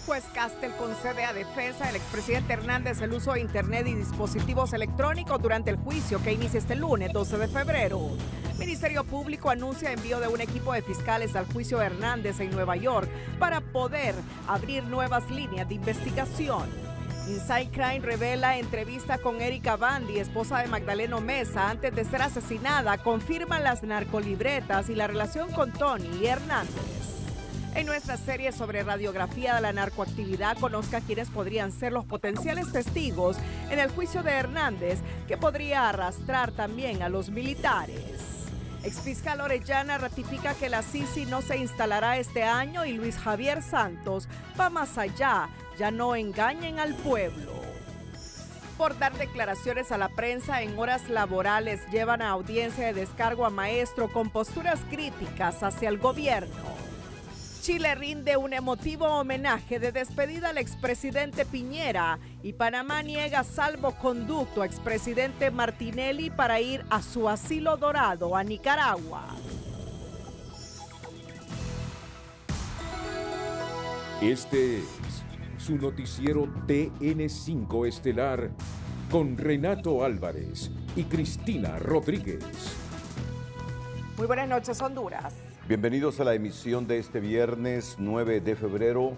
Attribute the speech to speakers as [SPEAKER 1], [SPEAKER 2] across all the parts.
[SPEAKER 1] Juez Castel concede a defensa del expresidente Hernández el uso de Internet y dispositivos electrónicos durante el juicio que inicia este lunes 12 de febrero. Ministerio Público anuncia envío de un equipo de fiscales al juicio de Hernández en Nueva York para poder abrir nuevas líneas de investigación. Inside Crime revela entrevista con Erika Bandi, esposa de Magdaleno Mesa, antes de ser asesinada. Confirman las narcolibretas y la relación con Tony y Hernández. En nuestra serie sobre radiografía de la narcoactividad, conozca quiénes podrían ser los potenciales testigos en el juicio de Hernández, que podría arrastrar también a los militares. Exfiscal Orellana ratifica que la Sisi no se instalará este año y Luis Javier Santos va más allá. Ya no engañen al pueblo. Por dar declaraciones a la prensa en horas laborales, llevan a audiencia de descargo a maestro con posturas críticas hacia el gobierno. Chile rinde un emotivo homenaje de despedida al expresidente Piñera y Panamá niega salvoconducto a expresidente Martinelli para ir a su asilo dorado a Nicaragua.
[SPEAKER 2] Este es su noticiero TN5 Estelar con Renato Álvarez y Cristina Rodríguez.
[SPEAKER 1] Muy buenas noches, Honduras.
[SPEAKER 3] Bienvenidos a la emisión de este viernes 9 de febrero,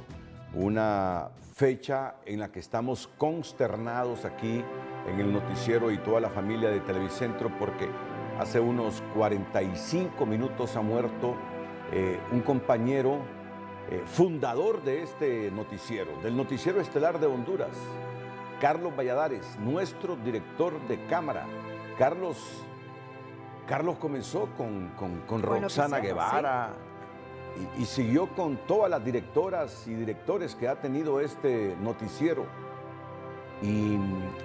[SPEAKER 3] una fecha en la que estamos consternados aquí en el noticiero y toda la familia de Televicentro porque hace unos 45 minutos ha muerto un compañero fundador de este noticiero, del noticiero estelar de Honduras, Carlos Valladares, nuestro director de cámara. Carlos comenzó con Roxana Guevara, sí. y siguió con todas las directoras y directores que ha tenido este noticiero. Y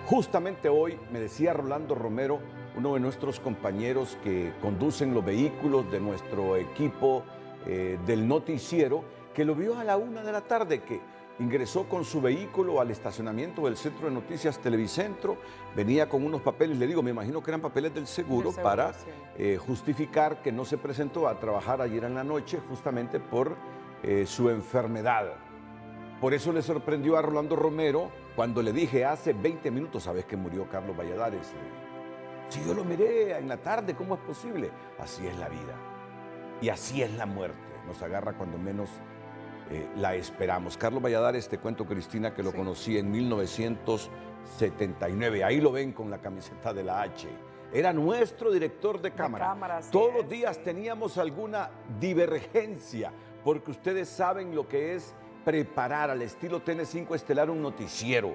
[SPEAKER 3] justamente hoy me decía Rolando Romero, uno de nuestros compañeros que conducen los vehículos de nuestro equipo del noticiero, que lo vio a la 1 de la tarde, que ingresó con su vehículo al estacionamiento del Centro de Noticias Televicentro, venía con unos papeles, le digo, me imagino que eran papeles del seguro para justificar que no se presentó a trabajar ayer en la noche justamente por su enfermedad. Por eso le sorprendió a Rolando Romero cuando le dije hace 20 minutos, ¿sabes que murió Carlos Valladares? Si yo lo miré en la tarde, ¿cómo es posible? Así es la vida y así es la muerte, nos agarra cuando menos la esperamos. Carlos Valladares, te cuento, Cristina, que lo conocí en 1979. Ahí lo ven con la camiseta de la H. Era nuestro director de cámara. Todos los días teníamos alguna divergencia, porque ustedes saben lo que es preparar al estilo TN5 Estelar un noticiero.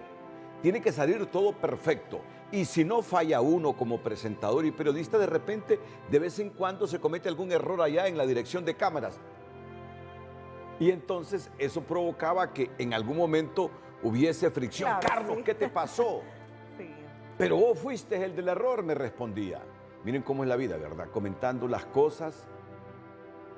[SPEAKER 3] Tiene que salir todo perfecto. Y si no falla uno como presentador y periodista, de repente, de vez en cuando se comete algún error allá en la dirección de cámaras. Y entonces eso provocaba que en algún momento hubiese fricción. Claro, Carlos, sí. ¿Qué te pasó? Sí. Pero vos fuiste el del error, me respondía. Miren cómo es la vida, ¿verdad? Comentando las cosas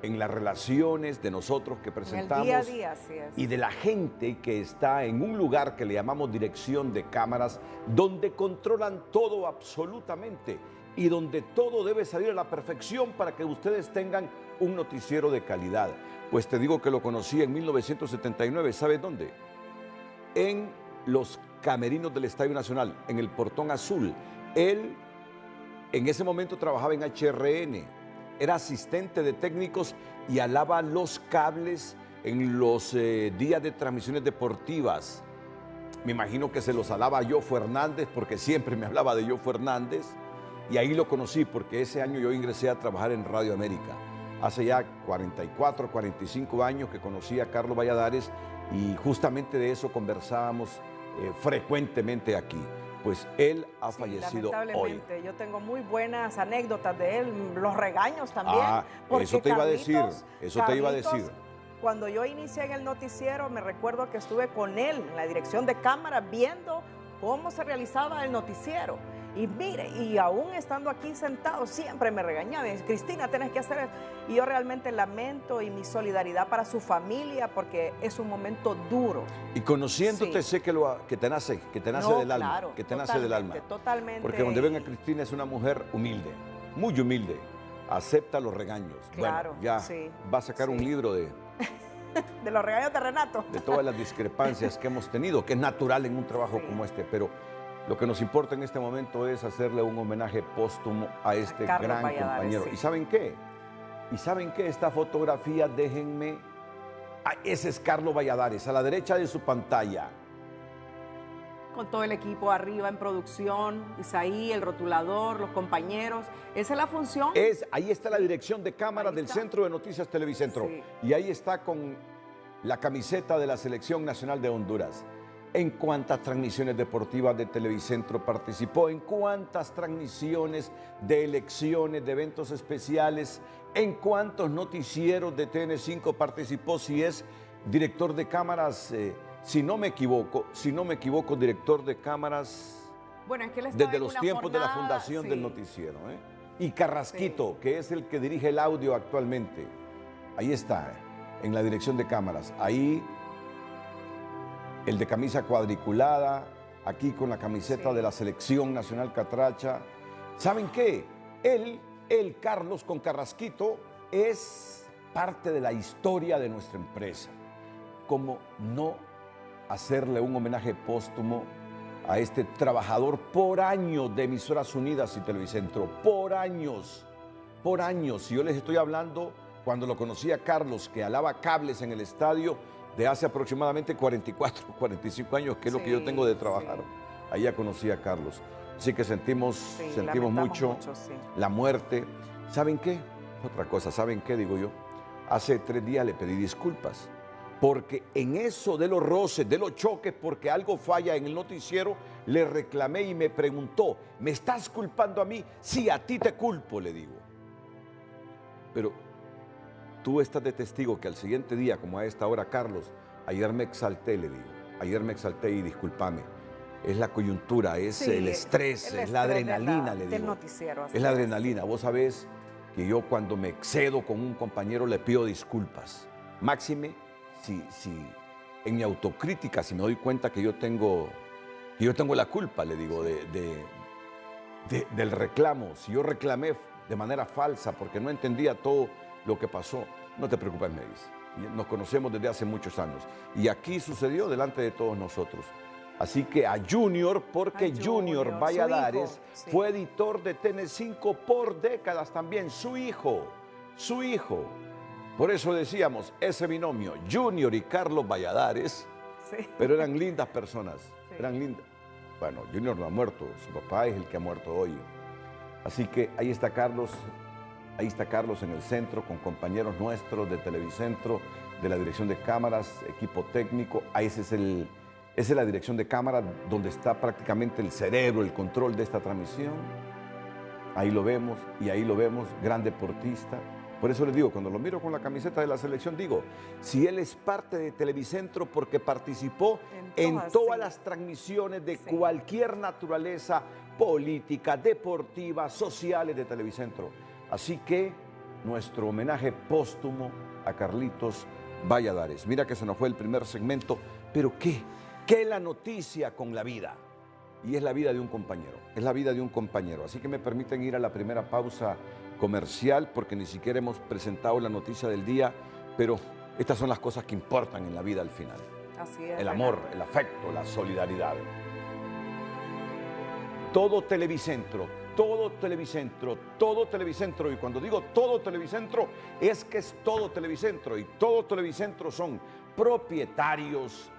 [SPEAKER 3] en las relaciones de nosotros que presentamos. En el día a día, así es. Y de la gente que está en un lugar que le llamamos dirección de cámaras, donde controlan todo absolutamente y donde todo debe salir a la perfección para que ustedes tengan un noticiero de calidad. Pues te digo que lo conocí en 1979, ¿sabes dónde? En los camerinos del Estadio Nacional, en el Portón Azul. Él en ese momento trabajaba en HRN, era asistente de técnicos y alaba los cables en los días de transmisiones deportivas. Me imagino que se los alaba a Yofo Hernández, porque siempre me hablaba de Yofo Hernández, y ahí lo conocí, porque ese año yo ingresé a trabajar en Radio América. Hace ya 44, 45 años que conocí a Carlos Valladares y justamente de eso conversábamos frecuentemente aquí. Pues él ha fallecido hoy.
[SPEAKER 1] Yo tengo muy buenas anécdotas de él, los regaños también.
[SPEAKER 3] Eso te iba a decir,
[SPEAKER 1] Cuando yo inicié en el noticiero, me recuerdo que estuve con él en la dirección de cámara viendo cómo se realizaba el noticiero. Y mire, y aún estando aquí sentado, siempre me regañaba. Me dice, Cristina, tenés que hacer esto. Y yo realmente lamento y mi solidaridad para su familia, porque es un momento duro.
[SPEAKER 3] Y conociéndote, sé que te nace del alma. Claro, que te nace del alma.
[SPEAKER 1] Totalmente.
[SPEAKER 3] Porque donde ven a Cristina es una mujer humilde, muy humilde. Acepta los regaños.
[SPEAKER 1] Claro,
[SPEAKER 3] bueno, ya va a sacar un libro de
[SPEAKER 1] De los regaños de Renato.
[SPEAKER 3] De todas las discrepancias que hemos tenido, que es natural en un trabajo como este, pero lo que nos importa en este momento es hacerle un homenaje póstumo a este gran compañero. Sí. ¿Y saben qué? Esta fotografía, déjenme... ese es Carlos Valladares, a la derecha de su pantalla.
[SPEAKER 1] Con todo el equipo arriba en producción, Isaí, el rotulador, los compañeros. Esa es la función.
[SPEAKER 3] Ahí está la dirección de cámara del Centro de Noticias Televicentro. Sí. Y ahí está con la camiseta de la Selección Nacional de Honduras. ¿En cuántas transmisiones deportivas de Televicentro participó? ¿En cuántas transmisiones de elecciones, de eventos especiales? ¿En cuántos noticieros de TN5 participó? Si es director de cámaras... Si no me equivoco, director de cámaras,
[SPEAKER 1] bueno, es que
[SPEAKER 3] desde los tiempos de la fundación del noticiero. Y Carrasquito, que es el que dirige el audio actualmente. Ahí está, en la dirección de cámaras. Ahí, el de camisa cuadriculada, aquí con la camiseta de la Selección Nacional Catracha. ¿Saben qué? Él, Carlos, con Carrasquito, es parte de la historia de nuestra empresa. Como no hacerle un homenaje póstumo a este trabajador por años de Emisoras Unidas y Televicentro, por años. Y yo les estoy hablando cuando lo conocí a Carlos, que alaba cables en el estadio de hace aproximadamente 44, 45 años, que es lo que yo tengo de trabajar. Ahí ya conocí a Carlos. Así que sentimos mucho la muerte. ¿Saben qué? Otra cosa, ¿saben qué digo yo? Hace 3 días le pedí disculpas. Porque en eso de los roces, de los choques, porque algo falla en el noticiero, le reclamé y me preguntó, ¿me estás culpando a mí? Sí, a ti te culpo, le digo. Pero tú estás de testigo que al siguiente día, como a esta hora, Carlos, ayer me exalté, le digo. Ayer me exalté y discúlpame. Es la coyuntura, es el estrés, es la adrenalina, le digo.
[SPEAKER 1] Del noticiero.
[SPEAKER 3] Es la adrenalina. Vos sabés que yo cuando me excedo con un compañero le pido disculpas. Máxime, si en mi autocrítica, si me doy cuenta que yo tengo la culpa, le digo, del reclamo, si yo reclamé de manera falsa porque no entendía todo lo que pasó, no te preocupes, me dice. Nos conocemos desde hace muchos años. Y aquí sucedió delante de todos nosotros. Así que a Junior, porque Junior Valladares fue editor de TN5 por décadas también, su hijo. Por eso decíamos, ese binomio, Junior y Carlos Valladares, pero eran lindas personas, eran lindas. Bueno, Junior no ha muerto, su papá es el que ha muerto hoy. Así que ahí está Carlos en el centro, con compañeros nuestros de Televicentro, de la dirección de cámaras, equipo técnico. Esa es la dirección de cámara donde está prácticamente el cerebro, el control de esta transmisión. Ahí lo vemos, gran deportista. Por eso les digo, cuando lo miro con la camiseta de la selección, digo, si él es parte de Televicentro porque participó en todas las transmisiones de cualquier naturaleza, política, deportiva, sociales de Televicentro. Así que nuestro homenaje póstumo a Carlitos Valladares. Mira que se nos fue el primer segmento, pero ¿qué la noticia con la vida? Y es la vida de un compañero, Así que me permiten ir a la primera pausa comercial porque ni siquiera hemos presentado la noticia del día, pero estas son las cosas que importan en la vida al final.
[SPEAKER 1] Así es.
[SPEAKER 3] El amor, el afecto, la solidaridad. Todo Televicentro, y cuando digo todo Televicentro, es que es todo Televicentro, y todo Televicentro son propietarios,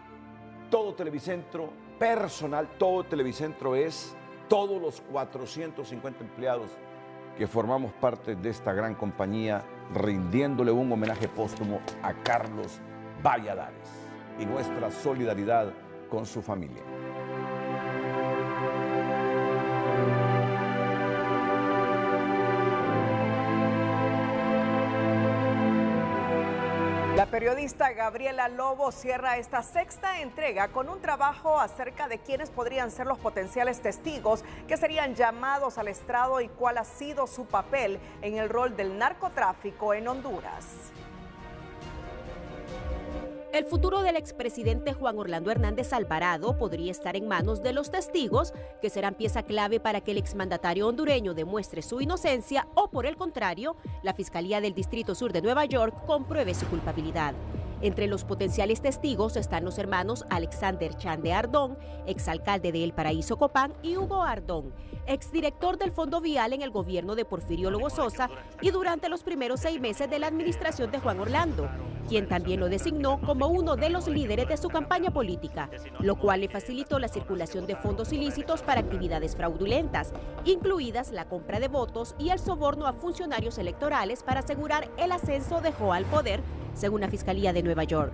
[SPEAKER 3] todo Televicentro personal, todo Televicentro es todos los 450 empleados que formamos parte de esta gran compañía, rindiéndole un homenaje póstumo a Carlos Valladares y nuestra solidaridad con su familia.
[SPEAKER 1] La periodista Gabriela Lobo cierra esta sexta entrega con un trabajo acerca de quiénes podrían ser los potenciales testigos que serían llamados al estrado y cuál ha sido su papel en el rol del narcotráfico en Honduras.
[SPEAKER 4] El futuro del expresidente Juan Orlando Hernández Alvarado podría estar en manos de los testigos, que serán pieza clave para que el exmandatario hondureño demuestre su inocencia o, por el contrario, la Fiscalía del Distrito Sur de Nueva York compruebe su culpabilidad. Entre los potenciales testigos están los hermanos Alexander Chande Ardón, exalcalde de El Paraíso Copán, y Hugo Ardón, exdirector del Fondo Vial en el gobierno de Porfirio Lobo Sosa y durante los primeros 6 meses de la administración de Juan Orlando, quien también lo designó como uno de los líderes de su campaña política, lo cual le facilitó la circulación de fondos ilícitos para actividades fraudulentas, incluidas la compra de votos y el soborno a funcionarios electorales para asegurar el ascenso de Joe al poder, según la Fiscalía de Nueva York.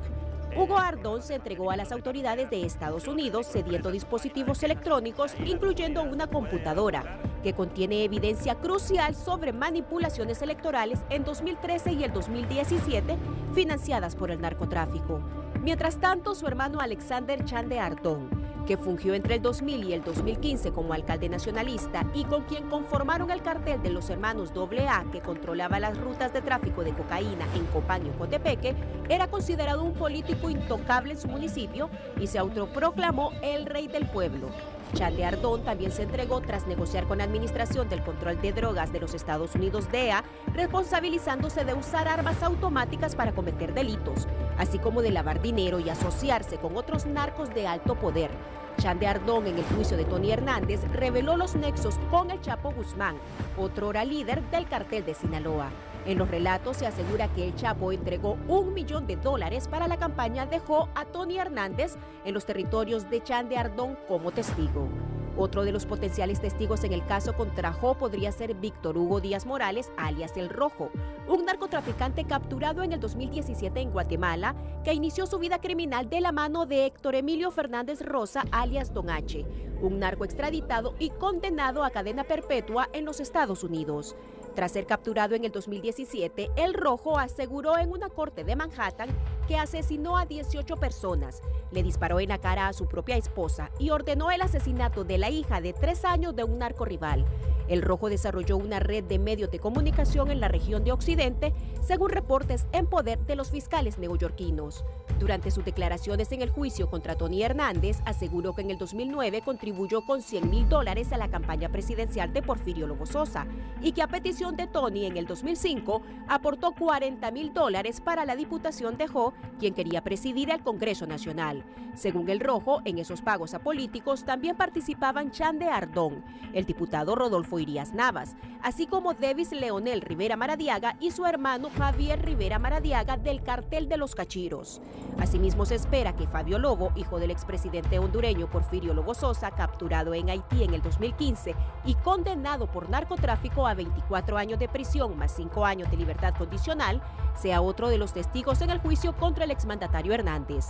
[SPEAKER 4] Hugo Ardón se entregó a las autoridades de Estados Unidos cediendo dispositivos electrónicos, incluyendo una computadora, que contiene evidencia crucial sobre manipulaciones electorales en 2013 y el 2017, financiadas por el narcotráfico. Mientras tanto, su hermano Alexander Chande Ardón, que fungió entre el 2000 y el 2015 como alcalde nacionalista y con quien conformaron el cartel de los hermanos AA, que controlaba las rutas de tráfico de cocaína en Copán y Ocotepeque, era considerado un político intocable en su municipio y se autoproclamó el rey del pueblo. Chande Ardón también se entregó tras negociar con la Administración del Control de Drogas de los Estados Unidos, DEA, responsabilizándose de usar armas automáticas para cometer delitos, así como de lavar dinero y asociarse con otros narcos de alto poder. Chande Ardón, en el juicio de Tony Hernández, reveló los nexos con el Chapo Guzmán, otrora líder del cartel de Sinaloa. En los relatos se asegura que el Chapo entregó $1 millón para la campaña de Joe a Tony Hernández en los territorios de Chande Ardón como testigo. Otro de los potenciales testigos en el caso contra Joe podría ser Víctor Hugo Díaz Morales, alias El Rojo, un narcotraficante capturado en el 2017 en Guatemala, que inició su vida criminal de la mano de Héctor Emilio Fernández Rosa, alias Don H., un narco extraditado y condenado a cadena perpetua en los Estados Unidos. Tras ser capturado en el 2017, El Rojo aseguró en una corte de Manhattan que asesinó a 18 personas, le disparó en la cara a su propia esposa y ordenó el asesinato de la hija de 3 años de un narcorrival. El Rojo desarrolló una red de medios de comunicación en la región de Occidente, según reportes en poder de los fiscales neoyorquinos. Durante sus declaraciones en el juicio contra Tony Hernández, aseguró que en el 2009 contribuyó con $100,000 a la campaña presidencial de Porfirio Lobo Sosa y que a petición de Tony en el 2005 aportó $40,000 para la diputación de Joe, quien quería presidir el Congreso Nacional. Según El Rojo, en esos pagos a políticos también participaban Chande Ardón, el diputado Rodolfo Irías Navas, así como Davis Leonel Rivera Maradiaga y su hermano Javier Rivera Maradiaga del cartel de los Cachiros. Asimismo, se espera que Fabio Lobo, hijo del expresidente hondureño Porfirio Lobo Sosa, capturado en Haití en el 2015 y condenado por narcotráfico a 24 años de prisión más 5 años de libertad condicional, sea otro de los testigos en el juicio contra el exmandatario Hernández.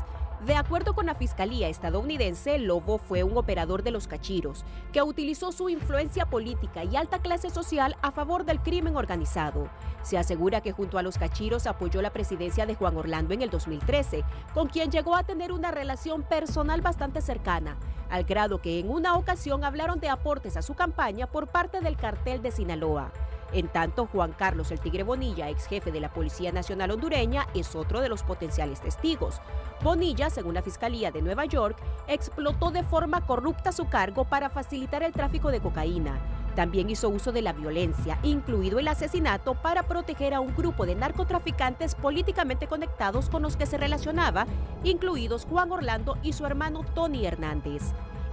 [SPEAKER 4] De acuerdo con la Fiscalía estadounidense, Lobo fue un operador de los Cachiros, que utilizó su influencia política y alta clase social a favor del crimen organizado. Se asegura que junto a los Cachiros apoyó la presidencia de Juan Orlando en el 2013, con quien llegó a tener una relación personal bastante cercana, al grado que en una ocasión hablaron de aportes a su campaña por parte del cartel de Sinaloa. En tanto, Juan Carlos El Tigre Bonilla, ex jefe de la Policía Nacional hondureña, es otro de los potenciales testigos. Bonilla, según la Fiscalía de Nueva York, explotó de forma corrupta su cargo para facilitar el tráfico de cocaína. También hizo uso de la violencia, incluido el asesinato, para proteger a un grupo de narcotraficantes políticamente conectados con los que se relacionaba, incluidos Juan Orlando y su hermano Tony Hernández.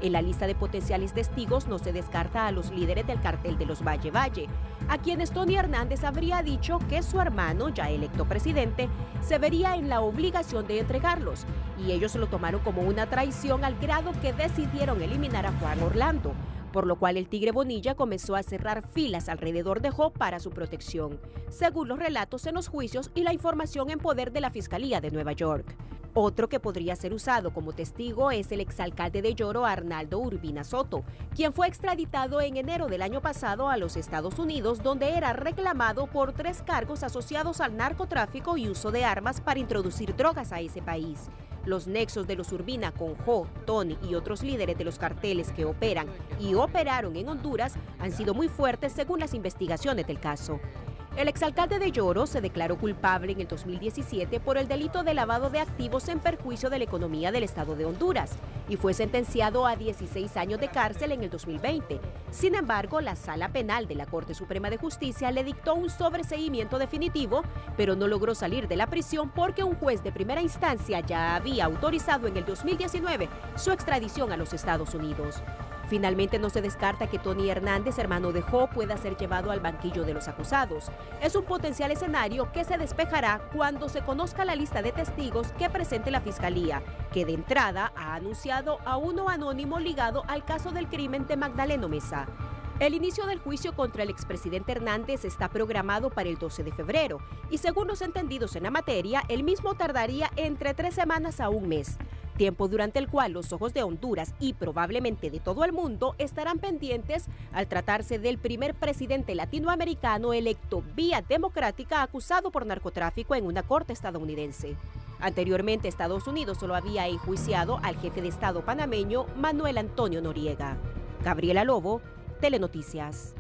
[SPEAKER 4] En la lista de potenciales testigos no se descarta a los líderes del cartel de los Valle Valle, a quienes Tony Hernández habría dicho que su hermano, ya electo presidente, se vería en la obligación de entregarlos, y ellos lo tomaron como una traición al grado que decidieron eliminar a Juan Orlando, por lo cual el Tigre Bonilla comenzó a cerrar filas alrededor de Joe para su protección, según los relatos en los juicios y la información en poder de la Fiscalía de Nueva York. Otro que podría ser usado como testigo es el exalcalde de Yoro, Arnaldo Urbina Soto, quien fue extraditado en enero del año pasado a los Estados Unidos, donde era reclamado por 3 cargos asociados al narcotráfico y uso de armas para introducir drogas a ese país. Los nexos de los Urbina con Joe, Tony y otros líderes de los carteles que operan y operaron en Honduras han sido muy fuertes según las investigaciones del caso. El exalcalde de Yoro se declaró culpable en el 2017 por el delito de lavado de activos en perjuicio de la economía del estado de Honduras y fue sentenciado a 16 años de cárcel en el 2020. Sin embargo, la Sala Penal de la Corte Suprema de Justicia le dictó un sobreseimiento definitivo, pero no logró salir de la prisión porque un juez de primera instancia ya había autorizado en el 2019 su extradición a los Estados Unidos. Finalmente no se descarta que Tony Hernández, hermano de Jo, pueda ser llevado al banquillo de los acusados. Es un potencial escenario que se despejará cuando se conozca la lista de testigos que presente la Fiscalía, que de entrada ha anunciado a uno anónimo ligado al caso del crimen de Magdaleno Mesa. El inicio del juicio contra el expresidente Hernández está programado para el 12 de febrero y según los entendidos en la materia, el mismo tardaría entre 3 semanas a un mes. Tiempo durante el cual los ojos de Honduras y probablemente de todo el mundo estarán pendientes al tratarse del primer presidente latinoamericano electo vía democrática acusado por narcotráfico en una corte estadounidense. Anteriormente, Estados Unidos solo había enjuiciado al jefe de Estado panameño Manuel Antonio Noriega. Gabriela Lobo, Telenoticias.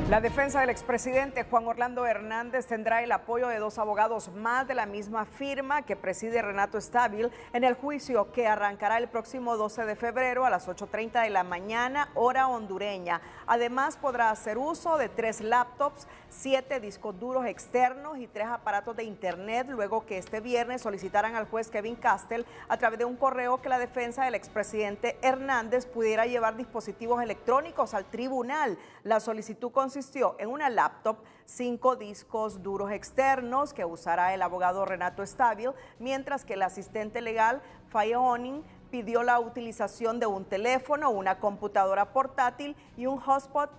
[SPEAKER 1] La defensa del expresidente Juan Orlando Hernández tendrá el apoyo de 2 abogados más de la misma firma que preside Renato Estabil en el juicio que arrancará el próximo 12 de febrero a las 8:30 de la mañana, hora hondureña. Además, podrá hacer uso de 3 laptops, 7 discos duros externos y 3 aparatos de internet, luego que este viernes solicitaran al juez Kevin Castell a través de un correo que la defensa del expresidente Hernández pudiera llevar dispositivos electrónicos al tribunal. La solicitud consistió en una laptop, 5 discos duros externos que usará el abogado Renato Estabil, mientras que el asistente legal Faya Onin pidió la utilización de un teléfono, una computadora portátil y un hotspot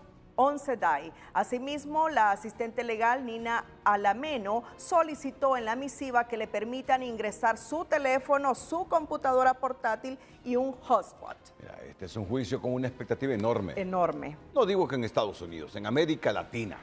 [SPEAKER 1] 11 DAI. Asimismo, la asistente legal Nina Alameno solicitó en la misiva que le permitan ingresar su teléfono, su computadora portátil y un hotspot.
[SPEAKER 3] Mira, este es un juicio con una expectativa enorme.
[SPEAKER 1] Enorme.
[SPEAKER 3] No digo que en Estados Unidos, en América Latina,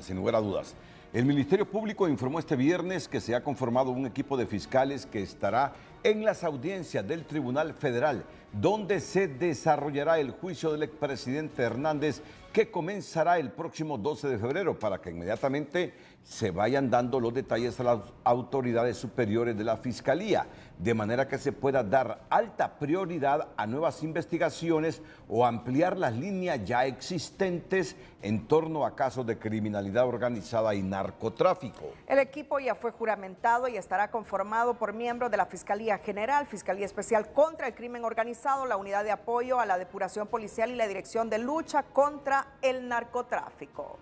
[SPEAKER 3] sin lugar a dudas. El Ministerio Público informó este viernes que se ha conformado un equipo de fiscales que estará en las audiencias del Tribunal Federal, donde se desarrollará el juicio del expresidente Hernández, que comenzará el próximo 12 de febrero, para que inmediatamente se vayan dando los detalles a las autoridades superiores de la Fiscalía, de manera que se pueda dar alta prioridad a nuevas investigaciones o ampliar las líneas ya existentes en torno a casos de criminalidad organizada y narcotráfico.
[SPEAKER 1] El equipo ya fue juramentado y estará conformado por miembros de la Fiscalía General, Fiscalía Especial contra el Crimen Organizado, la Unidad de Apoyo a la Depuración Policial y la Dirección de Lucha contra el Narcotráfico.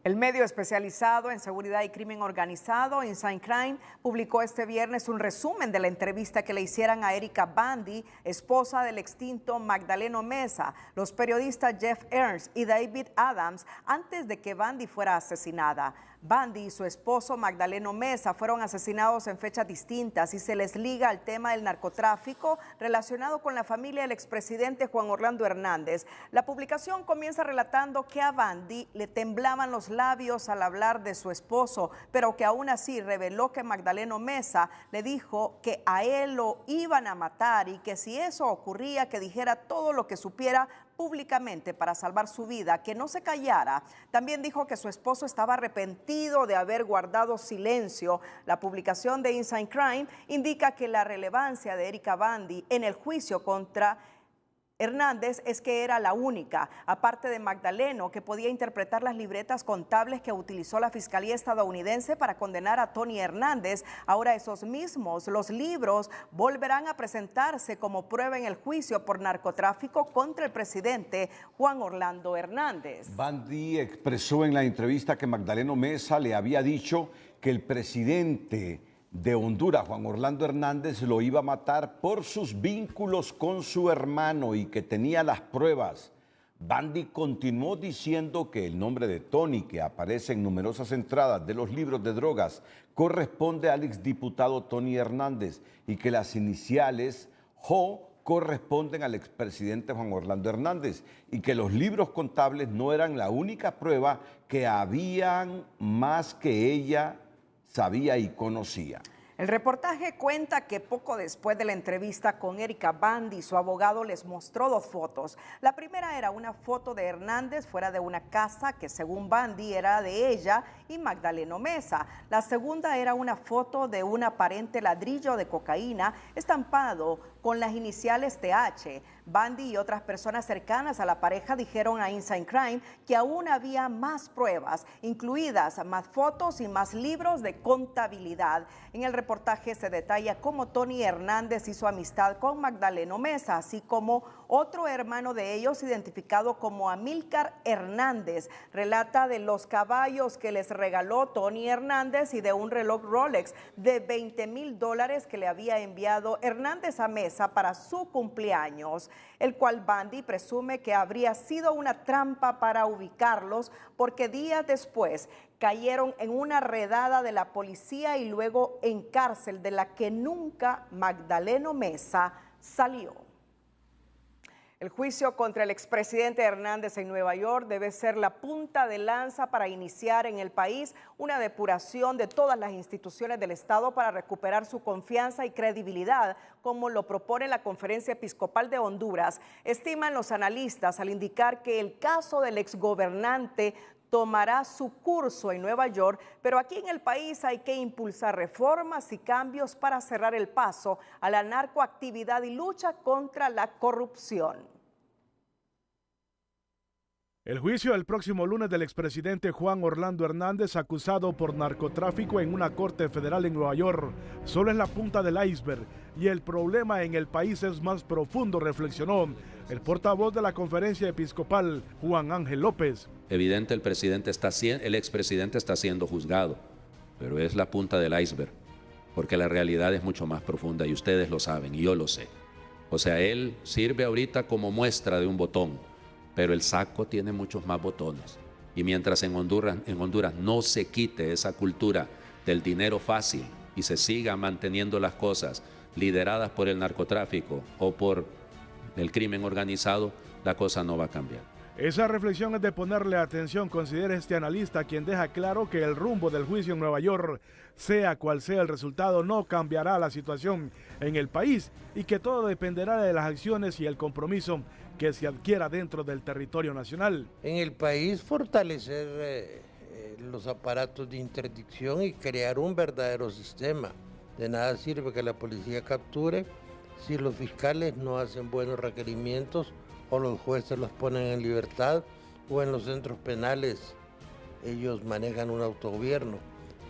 [SPEAKER 1] El medio especializado en seguridad y crimen organizado, Inside Crime, publicó este viernes un resumen de la entrevista que le hicieron a Erika Bandy, esposa del extinto Magdaleno Mesa, los periodistas Jeff Ernst y David Adams, antes de que Bandy fuera asesinada. Bandy y su esposo Magdaleno Mesa fueron asesinados en fechas distintas y se les liga al tema del narcotráfico relacionado con la familia del expresidente Juan Orlando Hernández. La publicación comienza relatando que a Bandy le temblaban los labios al hablar de su esposo, pero que aún así reveló que Magdaleno Mesa le dijo que a él lo iban a matar y que si eso ocurría, que dijera todo lo que supiera públicamente para salvar su vida, que no se callara. También dijo que su esposo estaba arrepentido de haber guardado silencio. La publicación de Inside Crime indica que la relevancia de Erika Bandy en el juicio contra Hernández es que era la única, aparte de Magdaleno, que podía interpretar las libretas contables que utilizó la Fiscalía estadounidense para condenar a Tony Hernández. Ahora esos mismos, los libros, volverán a presentarse como prueba en el juicio por narcotráfico contra el presidente Juan Orlando Hernández.
[SPEAKER 3] Bandy expresó en la entrevista que Magdaleno Mesa le había dicho que el presidente de Honduras, Juan Orlando Hernández, lo iba a matar por sus vínculos con su hermano y que tenía las pruebas. Bandy continuó diciendo que el nombre de Tony, que aparece en numerosas entradas de los libros de drogas, corresponde al exdiputado Tony Hernández y que las iniciales JO corresponden al expresidente Juan Orlando Hernández y que los libros contables no eran la única prueba, que habían más que ella sabía y conocía.
[SPEAKER 1] El reportaje cuenta que poco después de la entrevista con Erika Bandy, su abogado les mostró dos fotos. La primera era una foto de Hernández fuera de una casa que según Bandy era de ella y Magdaleno Mesa. La segunda era una foto de un aparente ladrillo de cocaína estampado con las iniciales TH. Bandy y otras personas cercanas a la pareja dijeron a Inside Crime que aún había más pruebas, incluidas más fotos y más libros de contabilidad. En el reportaje se detalla cómo Tony Hernández hizo amistad con Magdaleno Mesa, así como otro hermano de ellos identificado como Amílcar Hernández. Relata de los caballos que les regaló Tony Hernández y de un reloj Rolex de $20,000 que le había enviado Hernández a Mesa para su cumpleaños, el cual Bandy presume que habría sido una trampa para ubicarlos porque días después cayeron en una redada de la policía y luego en cárcel de la que nunca Magdaleno Mesa salió. El juicio contra el expresidente Hernández en Nueva York debe ser la punta de lanza para iniciar en el país una depuración de todas las instituciones del Estado para recuperar su confianza y credibilidad, como lo propone la Conferencia Episcopal de Honduras. Estiman los analistas al indicar que el caso del exgobernante tomará su curso en Nueva York, pero aquí en el país hay que impulsar reformas y cambios para cerrar el paso a la narcoactividad y lucha contra la corrupción.
[SPEAKER 5] El juicio el próximo lunes del expresidente Juan Orlando Hernández, acusado por narcotráfico en una corte federal en Nueva York, solo es la punta del iceberg y el problema en el país es más profundo, reflexionó el portavoz de la Conferencia Episcopal, Juan Ángel López.
[SPEAKER 6] Evidente, el expresidente está siendo juzgado, pero es la punta del iceberg, porque la realidad es mucho más profunda y ustedes lo saben y yo lo sé. O sea, él sirve ahorita como muestra de un botón, pero el saco tiene muchos más botones. Y mientras en Honduras no se quite esa cultura del dinero fácil y se siga manteniendo las cosas lideradas por el narcotráfico o por el crimen organizado, la cosa no va a cambiar.
[SPEAKER 5] Esa reflexión es de ponerle atención, considera este analista, quien deja claro que el rumbo del juicio en Nueva York, sea cual sea el resultado, no cambiará la situación en el país y que todo dependerá de las acciones y el compromiso que se adquiera dentro del territorio nacional.
[SPEAKER 7] En el país fortalecer los aparatos de interdicción y crear un verdadero sistema. De nada sirve que la policía capture si los fiscales no hacen buenos requerimientos o los jueces los ponen en libertad o en los centros penales ellos manejan un autogobierno.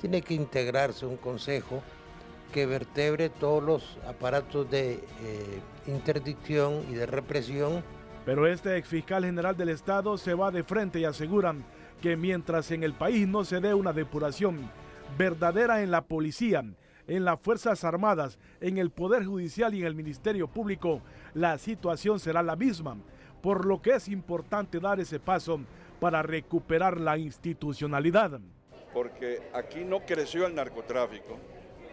[SPEAKER 7] Tiene que integrarse un consejo que vertebre todos los aparatos de interdicción y de represión.
[SPEAKER 5] Pero este exfiscal general del Estado se va de frente y aseguran que mientras en el país no se dé una depuración verdadera en la policía, en las Fuerzas Armadas, en el Poder Judicial y en el Ministerio Público, la situación será la misma, por lo que es importante dar ese paso para recuperar la institucionalidad.
[SPEAKER 8] Porque aquí no creció el narcotráfico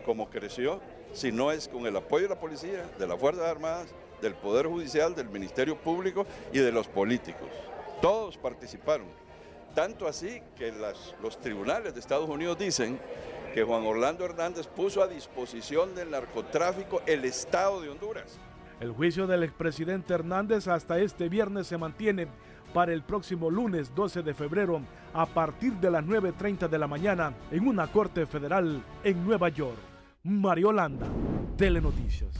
[SPEAKER 8] como creció, si no es con el apoyo de la policía, de las Fuerzas Armadas, del Poder Judicial, del Ministerio Público y de los políticos. Todos participaron, tanto así que los tribunales de Estados Unidos dicen que Juan Orlando Hernández puso a disposición del narcotráfico el Estado de Honduras.
[SPEAKER 5] El juicio del expresidente Hernández hasta este viernes se mantiene para el próximo lunes 12 de febrero a partir de las 9:30 de la mañana en una corte federal en Nueva York. Mario Landa, Telenoticias.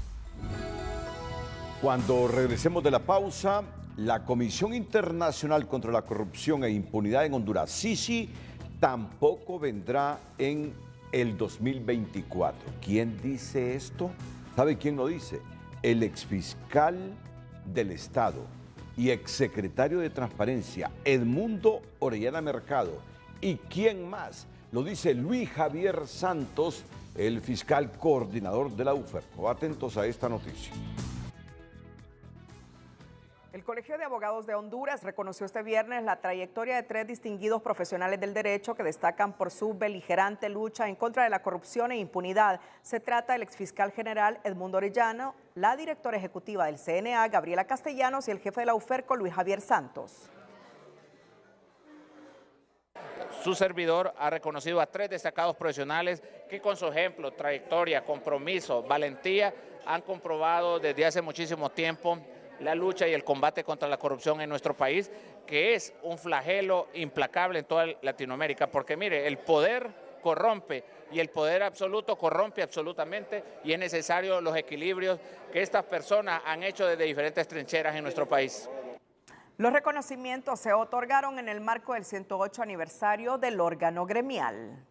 [SPEAKER 3] Cuando regresemos de la pausa, la Comisión Internacional contra la Corrupción e Impunidad en Honduras, CICI, tampoco vendrá en el 2024. ¿Quién dice esto? ¿Sabe quién lo dice? El exfiscal del Estado y exsecretario de Transparencia, Edmundo Orellana Mercado. ¿Y quién más? Lo dice Luis Javier Santos, el fiscal coordinador de la UFER. Atentos a esta noticia.
[SPEAKER 1] El El Colegio de Abogados de Honduras reconoció este viernes la trayectoria de 3 distinguidos profesionales del derecho que destacan por su beligerante lucha en contra de la corrupción e impunidad. Se trata del exfiscal general Edmundo Orellana, la directora ejecutiva del CNA, Gabriela Castellanos, y el jefe de la UFERCO, Luis Javier Santos.
[SPEAKER 9] Su servidor ha reconocido a 3 destacados profesionales que con su ejemplo, trayectoria, compromiso, valentía han comprobado desde hace muchísimo tiempo la lucha y el combate contra la corrupción en nuestro país, que es un flagelo implacable en toda Latinoamérica, porque mire, el poder corrompe y el poder absoluto corrompe absolutamente, y es necesario los equilibrios que estas personas han hecho desde diferentes trincheras en nuestro país.
[SPEAKER 1] Los reconocimientos se otorgaron en el marco del 108 aniversario del órgano gremial.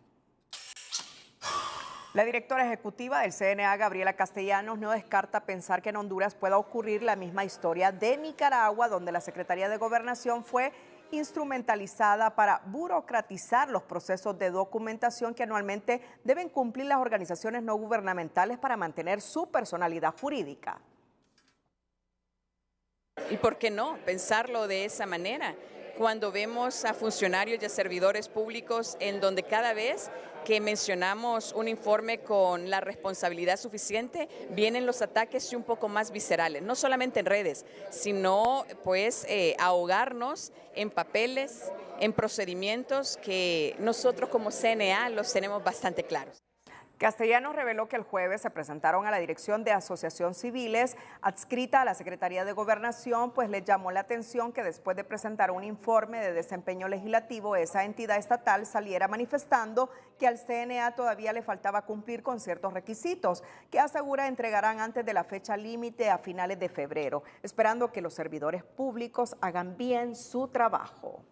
[SPEAKER 1] La directora ejecutiva del CNA, Gabriela Castellanos, no descarta pensar que en Honduras pueda ocurrir la misma historia de Nicaragua, donde la Secretaría de Gobernación fue instrumentalizada para burocratizar los procesos de documentación que anualmente deben cumplir las organizaciones no gubernamentales para mantener su personalidad jurídica.
[SPEAKER 10] ¿Y por qué no pensarlo de esa manera? Cuando vemos a funcionarios y a servidores públicos en donde cada vez que mencionamos un informe con la responsabilidad suficiente, vienen los ataques un poco más viscerales, no solamente en redes, sino pues ahogarnos en papeles, en procedimientos que nosotros como CNA los tenemos bastante claros.
[SPEAKER 1] Castellanos reveló que el jueves se presentaron a la Dirección de Asociación Civiles adscrita a la Secretaría de Gobernación, pues les llamó la atención que después de presentar un informe de desempeño legislativo, esa entidad estatal saliera manifestando que al CNA todavía le faltaba cumplir con ciertos requisitos que asegura entregarán antes de la fecha límite a finales de febrero, esperando que los servidores públicos hagan bien su trabajo.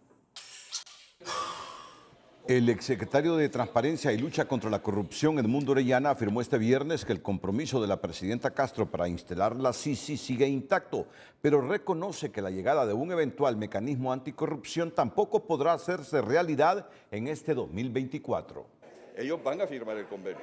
[SPEAKER 3] El exsecretario de Transparencia y Lucha contra la Corrupción, Edmundo Orellana, afirmó este viernes que el compromiso de la presidenta Castro para instalar la CICI sigue intacto, pero reconoce que la llegada de un eventual mecanismo anticorrupción tampoco podrá hacerse realidad en este 2024.
[SPEAKER 8] Ellos van a firmar el convenio.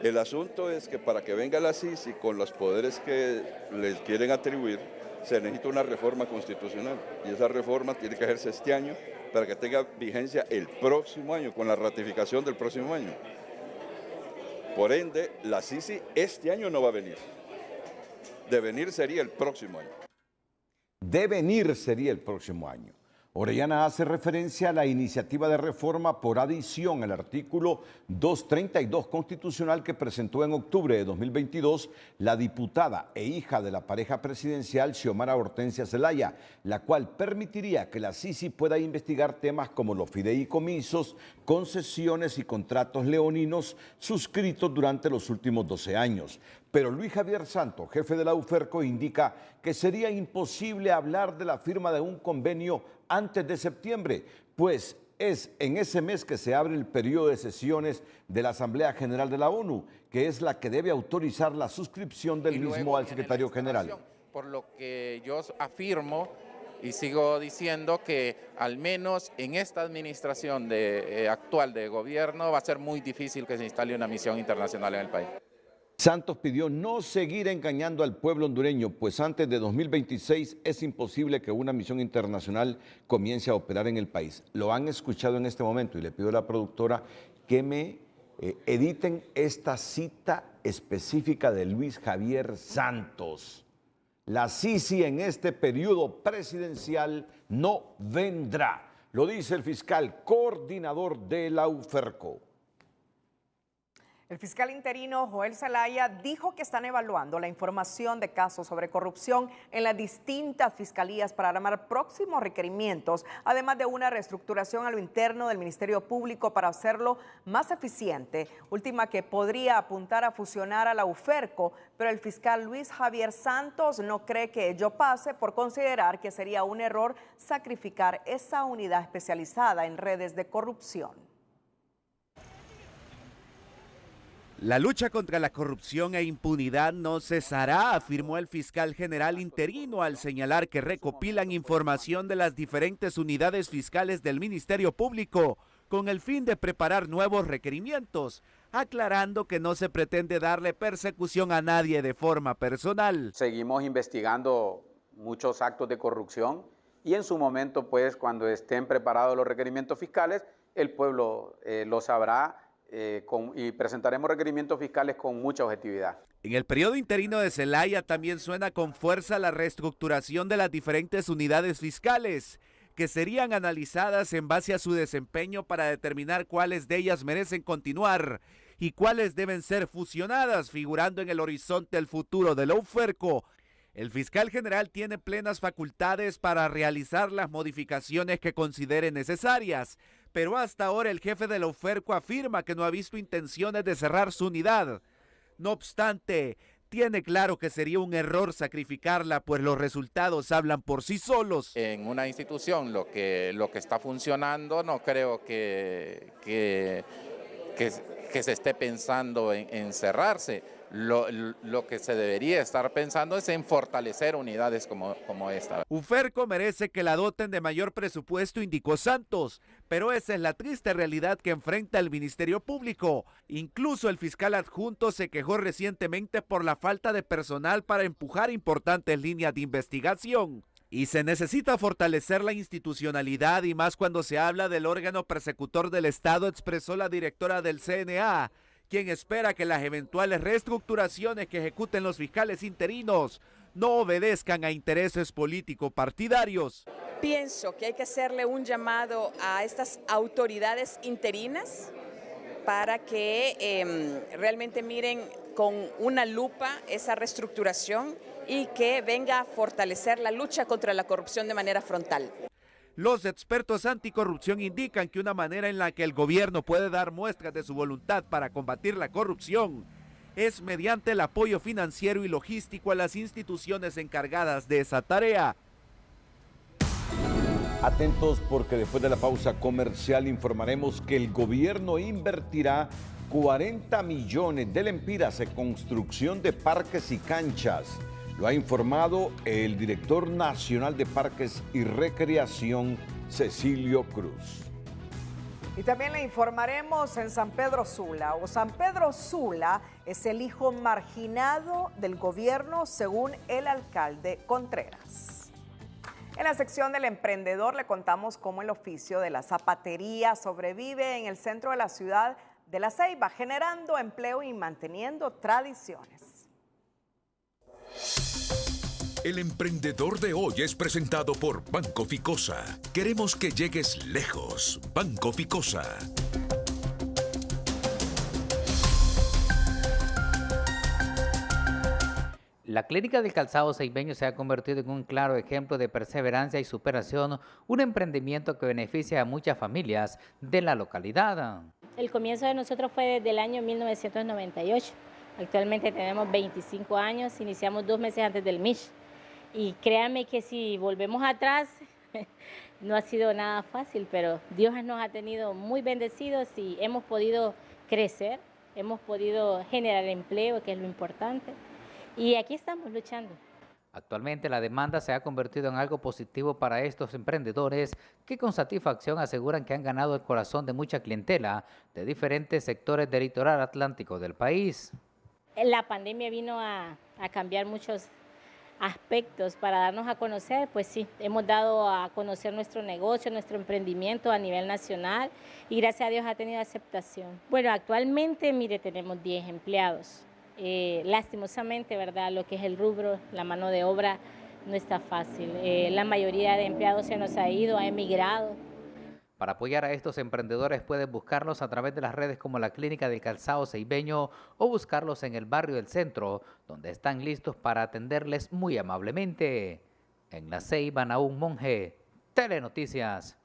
[SPEAKER 8] El asunto es que para que venga la CICI con los poderes que les quieren atribuir, se necesita una reforma constitucional, y esa reforma tiene que hacerse este año para que tenga vigencia el próximo año, con la ratificación del próximo año. Por ende, la CICI este año no va a venir. De venir sería el próximo año.
[SPEAKER 3] De venir sería el próximo año. Orellana hace referencia a la iniciativa de reforma por adición al artículo 232 constitucional que presentó en octubre de 2022 la diputada e hija de la pareja presidencial Xiomara Hortensia Zelaya, la cual permitiría que la CICI pueda investigar temas como los fideicomisos, concesiones y contratos leoninos suscritos durante los últimos 12 años. Pero Luis Javier Santos, jefe de la UFERCO, indica que sería imposible hablar de la firma de un convenio antes de septiembre, pues es en ese mes que se abre el periodo de sesiones de la Asamblea General de la ONU, que es la que debe autorizar la suscripción del mismo al secretario general.
[SPEAKER 11] Por lo que yo afirmo y sigo diciendo que al menos en esta administración actual de gobierno va a ser muy difícil que se instale una misión internacional en el país.
[SPEAKER 3] Santos pidió no seguir engañando al pueblo hondureño, pues antes de 2026 es imposible que una misión internacional comience a operar en el país. Lo han escuchado en este momento y le pido a la productora que me editen esta cita específica de Luis Javier Santos. La CICI en este periodo presidencial no vendrá, lo dice el fiscal coordinador de la UFERCO.
[SPEAKER 1] El fiscal interino Joel Zelaya dijo que están evaluando la información de casos sobre corrupción en las distintas fiscalías para armar próximos requerimientos, además de una reestructuración a lo interno del Ministerio Público para hacerlo más eficiente, última que podría apuntar a fusionar a la UFERCO, pero el fiscal Luis Javier Santos no cree que ello pase por considerar que sería un error sacrificar esa unidad especializada en redes de corrupción.
[SPEAKER 12] La lucha contra la corrupción e impunidad no cesará, afirmó el fiscal general interino al señalar que recopilan información de las diferentes unidades fiscales del Ministerio Público con el fin de preparar nuevos requerimientos, aclarando que no se pretende darle persecución a nadie de forma personal.
[SPEAKER 13] Seguimos investigando muchos actos de corrupción y en su momento, pues, cuando estén preparados los requerimientos fiscales, el pueblo lo sabrá y presentaremos requerimientos fiscales con mucha objetividad.
[SPEAKER 12] En el periodo interino de Zelaya también suena con fuerza la reestructuración de las diferentes unidades fiscales, que serían analizadas en base a su desempeño para determinar cuáles de ellas merecen continuar y cuáles deben ser fusionadas, figurando en el horizonte el futuro de la UFERCO. El fiscal general tiene plenas facultades para realizar las modificaciones que considere necesarias, pero hasta ahora el jefe de la UFERCO afirma que no ha visto intenciones de cerrar su unidad. No obstante, tiene claro que sería un error sacrificarla, pues los resultados hablan por sí solos.
[SPEAKER 11] En una institución lo que está funcionando, no creo que se esté pensando en cerrarse. Lo que se debería estar pensando es en fortalecer unidades como esta.
[SPEAKER 12] UFERCO merece que la doten de mayor presupuesto, indicó Santos, pero esa es la triste realidad que enfrenta el Ministerio Público. Incluso el fiscal adjunto se quejó recientemente por la falta de personal para empujar importantes líneas de investigación. Y se necesita fortalecer la institucionalidad, y más cuando se habla del órgano persecutor del Estado, expresó la directora del CNA, quien espera que las eventuales reestructuraciones que ejecuten los fiscales interinos no obedezcan a intereses político-partidarios.
[SPEAKER 10] Pienso que hay que hacerle un llamado a estas autoridades interinas para que realmente miren con una lupa esa reestructuración y que venga a fortalecer la lucha contra la corrupción de manera frontal.
[SPEAKER 12] Los expertos anticorrupción indican que una manera en la que el gobierno puede dar muestras de su voluntad para combatir la corrupción es mediante el apoyo financiero y logístico a las instituciones encargadas de esa tarea.
[SPEAKER 3] Atentos, porque después de la pausa comercial informaremos que el gobierno invertirá 40 millones de lempiras en construcción de parques y canchas. Lo ha informado el director nacional de Parques y Recreación, Cecilio Cruz.
[SPEAKER 1] Y también le informaremos en San Pedro Sula. San Pedro Sula es el hijo marginado del gobierno, según el alcalde Contreras. En la sección del emprendedor le contamos cómo el oficio de la zapatería sobrevive en el centro de la ciudad de La Ceiba, generando empleo y manteniendo tradiciones.
[SPEAKER 2] El emprendedor de hoy es presentado por Banco Ficosa. Queremos que llegues lejos. Banco Ficosa.
[SPEAKER 14] La Clínica del Calzado Ceibeño se ha convertido en un claro ejemplo de perseverancia y superación, un emprendimiento que beneficia a muchas familias de la localidad.
[SPEAKER 15] El comienzo de nosotros fue desde el año 1998. Actualmente tenemos 25 años, iniciamos 2 meses antes del MISH. Y créanme que si volvemos atrás, no ha sido nada fácil, pero Dios nos ha tenido muy bendecidos y hemos podido crecer, hemos podido generar empleo, que es lo importante. Y aquí estamos luchando.
[SPEAKER 14] Actualmente la demanda se ha convertido en algo positivo para estos emprendedores que con satisfacción aseguran que han ganado el corazón de mucha clientela de diferentes sectores del litoral atlántico del país.
[SPEAKER 15] La pandemia vino a cambiar muchos aspectos para darnos a conocer, pues sí, hemos dado a conocer nuestro negocio, nuestro emprendimiento a nivel nacional y gracias a Dios ha tenido aceptación. Bueno, actualmente, mire, tenemos 10 empleados. Lastimosamente, ¿verdad? Lo que es el rubro, la mano de obra no está fácil. La mayoría de empleados se nos ha ido, ha emigrado.
[SPEAKER 14] Para apoyar a estos emprendedores puedes buscarlos a través de las redes como la Clínica del Calzado Ceibeño o buscarlos en el barrio del Centro, donde están listos para atenderles muy amablemente. En La Ceiba, Nahum Monge, Telenoticias.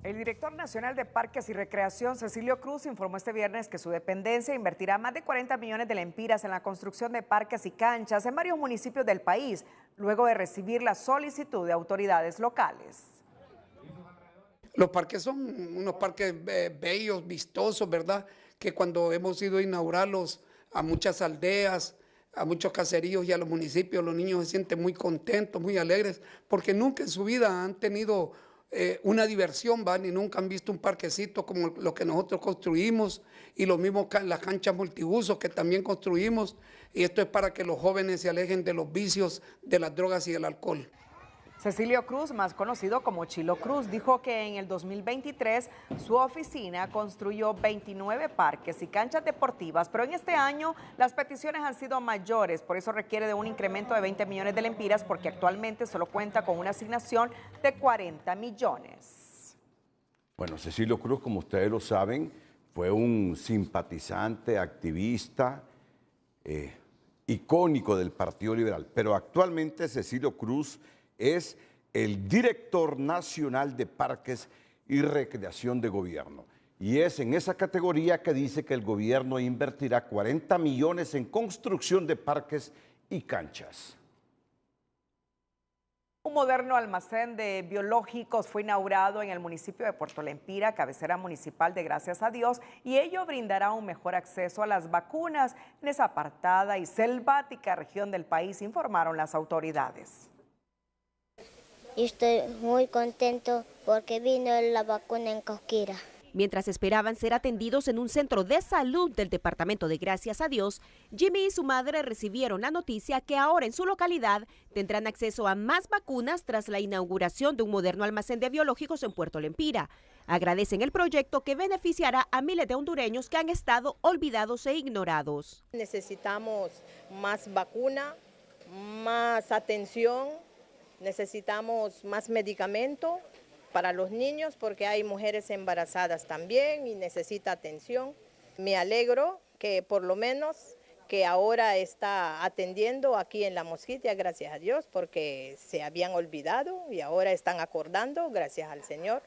[SPEAKER 1] El director nacional de Parques y Recreación, Cecilio Cruz, informó este viernes que su dependencia invertirá más de 40 millones de lempiras en la construcción de parques y canchas en varios municipios del país, luego de recibir la solicitud de autoridades locales.
[SPEAKER 16] Los parques son unos parques bellos, vistosos, ¿verdad? Que cuando hemos ido a inaugurarlos a muchas aldeas, a muchos caseríos y a los municipios, los niños se sienten muy contentos, muy alegres, porque nunca en su vida han tenido una diversión, van, y nunca han visto un parquecito como lo que nosotros construimos, y lo mismo las canchas multiusos que también construimos, y esto es para que los jóvenes se alejen de los vicios, de las drogas y del alcohol.
[SPEAKER 1] Cecilio Cruz, más conocido como Chilo Cruz, dijo que en el 2023 su oficina construyó 29 parques y canchas deportivas, pero en este año las peticiones han sido mayores, por eso requiere de un incremento de 20 millones de lempiras, porque actualmente solo cuenta con una asignación de 40 millones.
[SPEAKER 3] Bueno, Cecilio Cruz, como ustedes lo saben, fue un simpatizante, activista, icónico del Partido Liberal, pero actualmente Cecilio Cruz es el director nacional de Parques y Recreación de Gobierno. Y es en esa categoría que dice que el gobierno invertirá 40 millones en construcción de parques y canchas.
[SPEAKER 1] Un moderno almacén de biológicos fue inaugurado en el municipio de Puerto Lempira, cabecera municipal de Gracias a Dios, y ello brindará un mejor acceso a las vacunas en esa apartada y selvática región del país, informaron las autoridades.
[SPEAKER 17] Y estoy muy contento porque vino la vacuna en Cosquira.
[SPEAKER 4] Mientras esperaban ser atendidos en un centro de salud del departamento de Gracias a Dios, Jimmy y su madre recibieron la noticia que ahora en su localidad tendrán acceso a más vacunas tras la inauguración de un moderno almacén de biológicos en Puerto Lempira. Agradecen el proyecto que beneficiará a miles de hondureños que han estado olvidados e ignorados.
[SPEAKER 18] Necesitamos más vacuna, más atención. Necesitamos más medicamento para los niños porque hay mujeres embarazadas también y necesita atención. Me alegro que por lo menos que ahora está atendiendo aquí en La Mosquitia, gracias a Dios, porque se habían olvidado y ahora están acordando, gracias al Señor.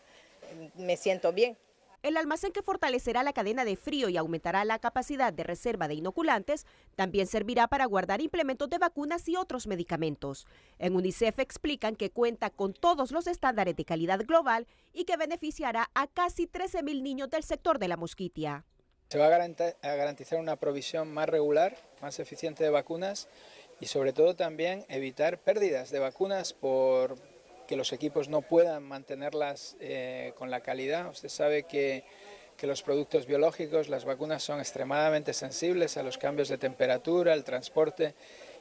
[SPEAKER 18] Me siento bien.
[SPEAKER 4] El almacén, que fortalecerá la cadena de frío y aumentará la capacidad de reserva de inoculantes, también servirá para guardar implementos de vacunas y otros medicamentos. En UNICEF explican que cuenta con todos los estándares de calidad global y que beneficiará a casi 13,000 niños del sector de La Mosquitia.
[SPEAKER 19] Se va a garantizar una provisión más regular, más eficiente de vacunas y sobre todo también evitar pérdidas de vacunas por que los equipos no puedan mantenerlas con la calidad. Usted sabe que los productos biológicos, las vacunas, son extremadamente sensibles a los cambios de temperatura, al transporte,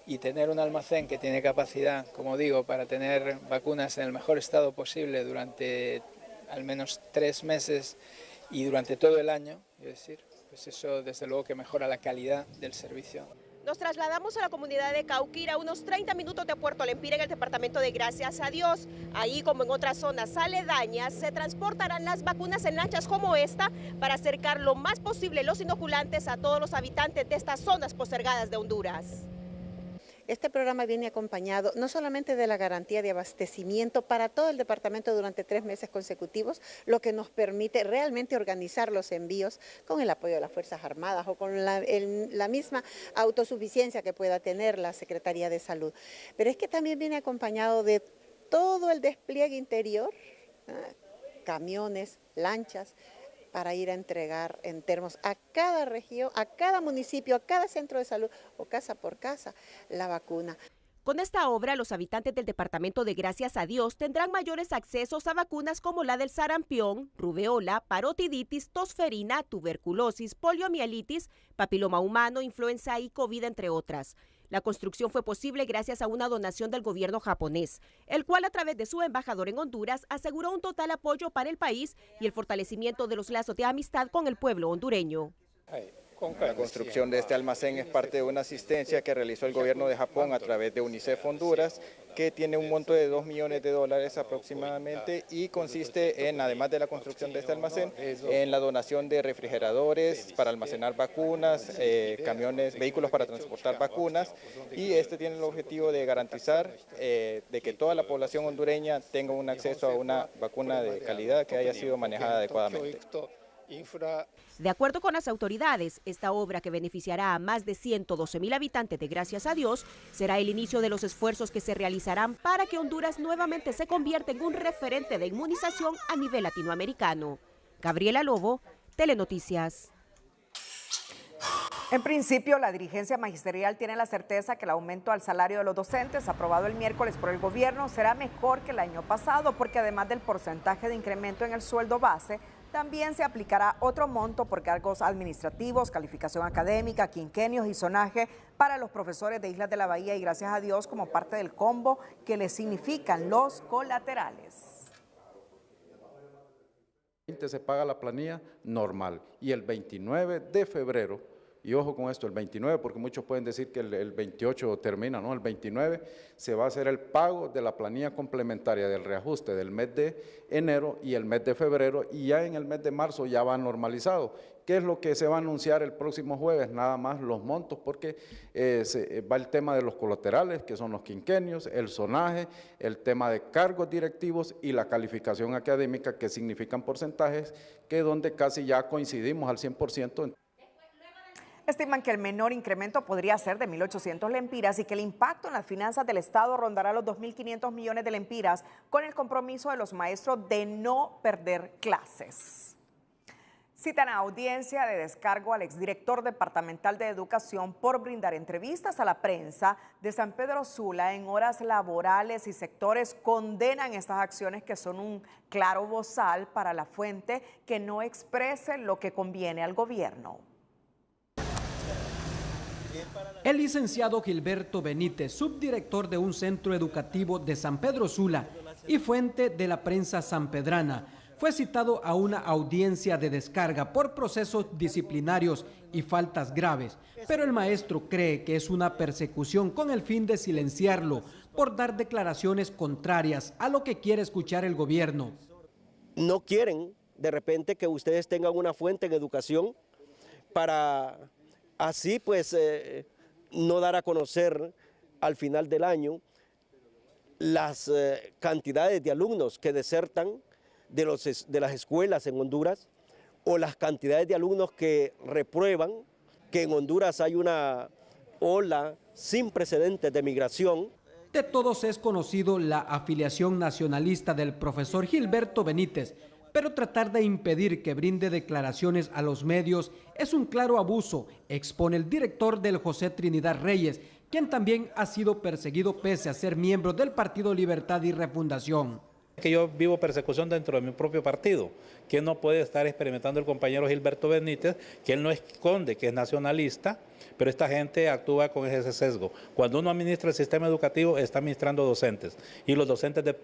[SPEAKER 19] y tener un almacén que tiene capacidad, como digo, para tener vacunas en el mejor estado posible durante al menos 3 meses y durante todo el año, es decir, pues eso desde luego que mejora la calidad del servicio.
[SPEAKER 4] Nos trasladamos a la comunidad de Cauquira, unos 30 minutos de Puerto Lempira, en el departamento de Gracias a Dios. Ahí, como en otras zonas aledañas, se transportarán las vacunas en lanchas como esta para acercar lo más posible los inoculantes a todos los habitantes de estas zonas postergadas de Honduras.
[SPEAKER 20] Este programa viene acompañado no solamente de la garantía de abastecimiento para todo el departamento durante 3 meses consecutivos, lo que nos permite realmente organizar los envíos con el apoyo de las Fuerzas Armadas o con la misma autosuficiencia que pueda tener la Secretaría de Salud. Pero es que también viene acompañado de todo el despliegue interior, camiones, lanchas, para ir a entregar en termos a cada región, a cada municipio, a cada centro de salud o casa por casa la vacuna.
[SPEAKER 4] Con esta obra, los habitantes del departamento de Gracias a Dios tendrán mayores accesos a vacunas como la del sarampión, rubeola, parotiditis, tosferina, tuberculosis, poliomielitis, papiloma humano, influenza y COVID, entre otras. La construcción fue posible gracias a una donación del gobierno japonés, el cual a través de su embajador en Honduras aseguró un total apoyo para el país y el fortalecimiento de los lazos de amistad con el pueblo hondureño.
[SPEAKER 21] La construcción de este almacén es parte de una asistencia que realizó el gobierno de Japón a través de UNICEF Honduras, que tiene un monto de $2 millones aproximadamente y consiste en, además de la construcción de este almacén, en la donación de refrigeradores para almacenar vacunas, camiones, vehículos para transportar vacunas, y este tiene el objetivo de garantizar de que toda la población hondureña tenga un acceso a una vacuna de calidad que haya sido manejada adecuadamente.
[SPEAKER 4] De acuerdo con las autoridades, esta obra, que beneficiará a más de 112,000 habitantes de Gracias a Dios, será el inicio de los esfuerzos que se realizarán para que Honduras nuevamente se convierta en un referente de inmunización a nivel latinoamericano. Gabriela Lobo, Telenoticias.
[SPEAKER 1] En principio, la dirigencia magisterial tiene la certeza que el aumento al salario de los docentes aprobado el miércoles por el gobierno será mejor que el año pasado, porque además del porcentaje de incremento en el sueldo base, también se aplicará otro monto por cargos administrativos, calificación académica, quinquenios y zonaje para los profesores de Islas de la Bahía y gracias a Dios como parte del combo que les significan los colaterales.
[SPEAKER 6] Se paga la planilla normal y el 29 de febrero, y ojo con esto, el 29, porque muchos pueden decir que el 28 termina, ¿no? El 29 se va a hacer el pago de la planilla complementaria del reajuste del mes de enero y el mes de febrero, y ya en el mes de marzo ya va normalizado. ¿Qué es lo que se va a anunciar el próximo jueves? Nada más los montos, porque va el tema de los colaterales, que son los quinquenios, el zonaje, el tema de cargos directivos y la calificación académica, que significan porcentajes, que donde casi ya coincidimos al 100%.
[SPEAKER 1] Estiman que el menor incremento podría ser de 1.800 lempiras y que el impacto en las finanzas del Estado rondará los 2.500 millones de lempiras con el compromiso de los maestros de no perder clases. Citan a audiencia de descargo al exdirector departamental de Educación por brindar entrevistas a la prensa de San Pedro Sula en horas laborales y sectores condenan estas acciones que son un claro bozal para la fuente que no exprese lo que conviene al gobierno.
[SPEAKER 22] El licenciado Gilberto Benítez, subdirector de un centro educativo de San Pedro Sula y fuente de la prensa sanpedrana, fue citado a una audiencia de descarga por procesos disciplinarios y faltas graves, pero el maestro cree que es una persecución con el fin de silenciarlo por dar declaraciones contrarias a lo que quiere escuchar el gobierno.
[SPEAKER 23] No quieren de repente que ustedes tengan una fuente en educación para así pues no dar a conocer al final del año las cantidades de alumnos que desertan de las escuelas en Honduras o las cantidades de alumnos que reprueban, que en Honduras hay una ola sin precedentes de migración.
[SPEAKER 22] De todos es conocido la afiliación nacionalista del profesor Gilberto Benítez, pero tratar de impedir que brinde declaraciones a los medios es un claro abuso, expone el director del José Trinidad Reyes, quien también ha sido perseguido pese a ser miembro del Partido Libertad y Refundación.
[SPEAKER 24] Que yo vivo persecución dentro de mi propio partido, que no puede estar experimentando el compañero Gilberto Benítez, que él no esconde que es nacionalista, pero esta gente actúa con ese sesgo. Cuando uno administra el sistema educativo, está administrando docentes, y los docentes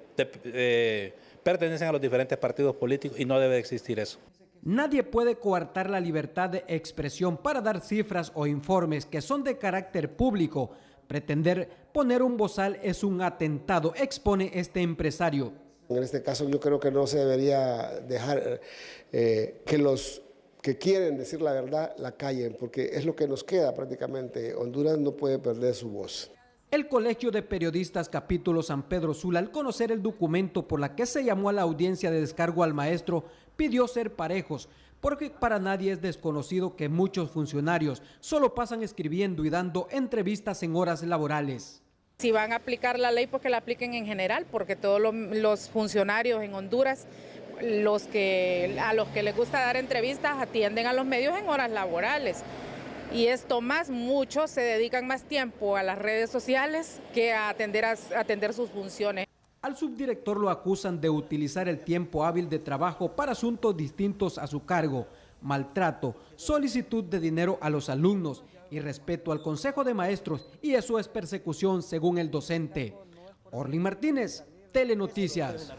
[SPEAKER 24] pertenecen a los diferentes partidos políticos y no debe existir eso.
[SPEAKER 22] Nadie puede coartar la libertad de expresión para dar cifras o informes que son de carácter público. Pretender poner un bozal es un atentado, expone este empresario.
[SPEAKER 25] En este caso yo creo que no se debería dejar que los que quieren decir la verdad la callen, porque es lo que nos queda prácticamente. Honduras no puede perder su voz.
[SPEAKER 22] El Colegio de Periodistas Capítulo San Pedro Sula, al conocer el documento por la que se llamó a la audiencia de descargo al maestro, pidió ser parejos, porque para nadie es desconocido que muchos funcionarios solo pasan escribiendo y dando entrevistas en horas laborales.
[SPEAKER 26] Si van a aplicar la ley, pues que la apliquen en general, porque todos los funcionarios en Honduras, a los que les gusta dar entrevistas, atienden a los medios en horas laborales. Y esto más, muchos se dedican más tiempo a las redes sociales que a atender sus funciones.
[SPEAKER 22] Al subdirector lo acusan de utilizar el tiempo hábil de trabajo para asuntos distintos a su cargo, maltrato, solicitud de dinero a los alumnos y respeto al Consejo de Maestros, y eso es persecución según el docente. Orlin Martínez, Telenoticias.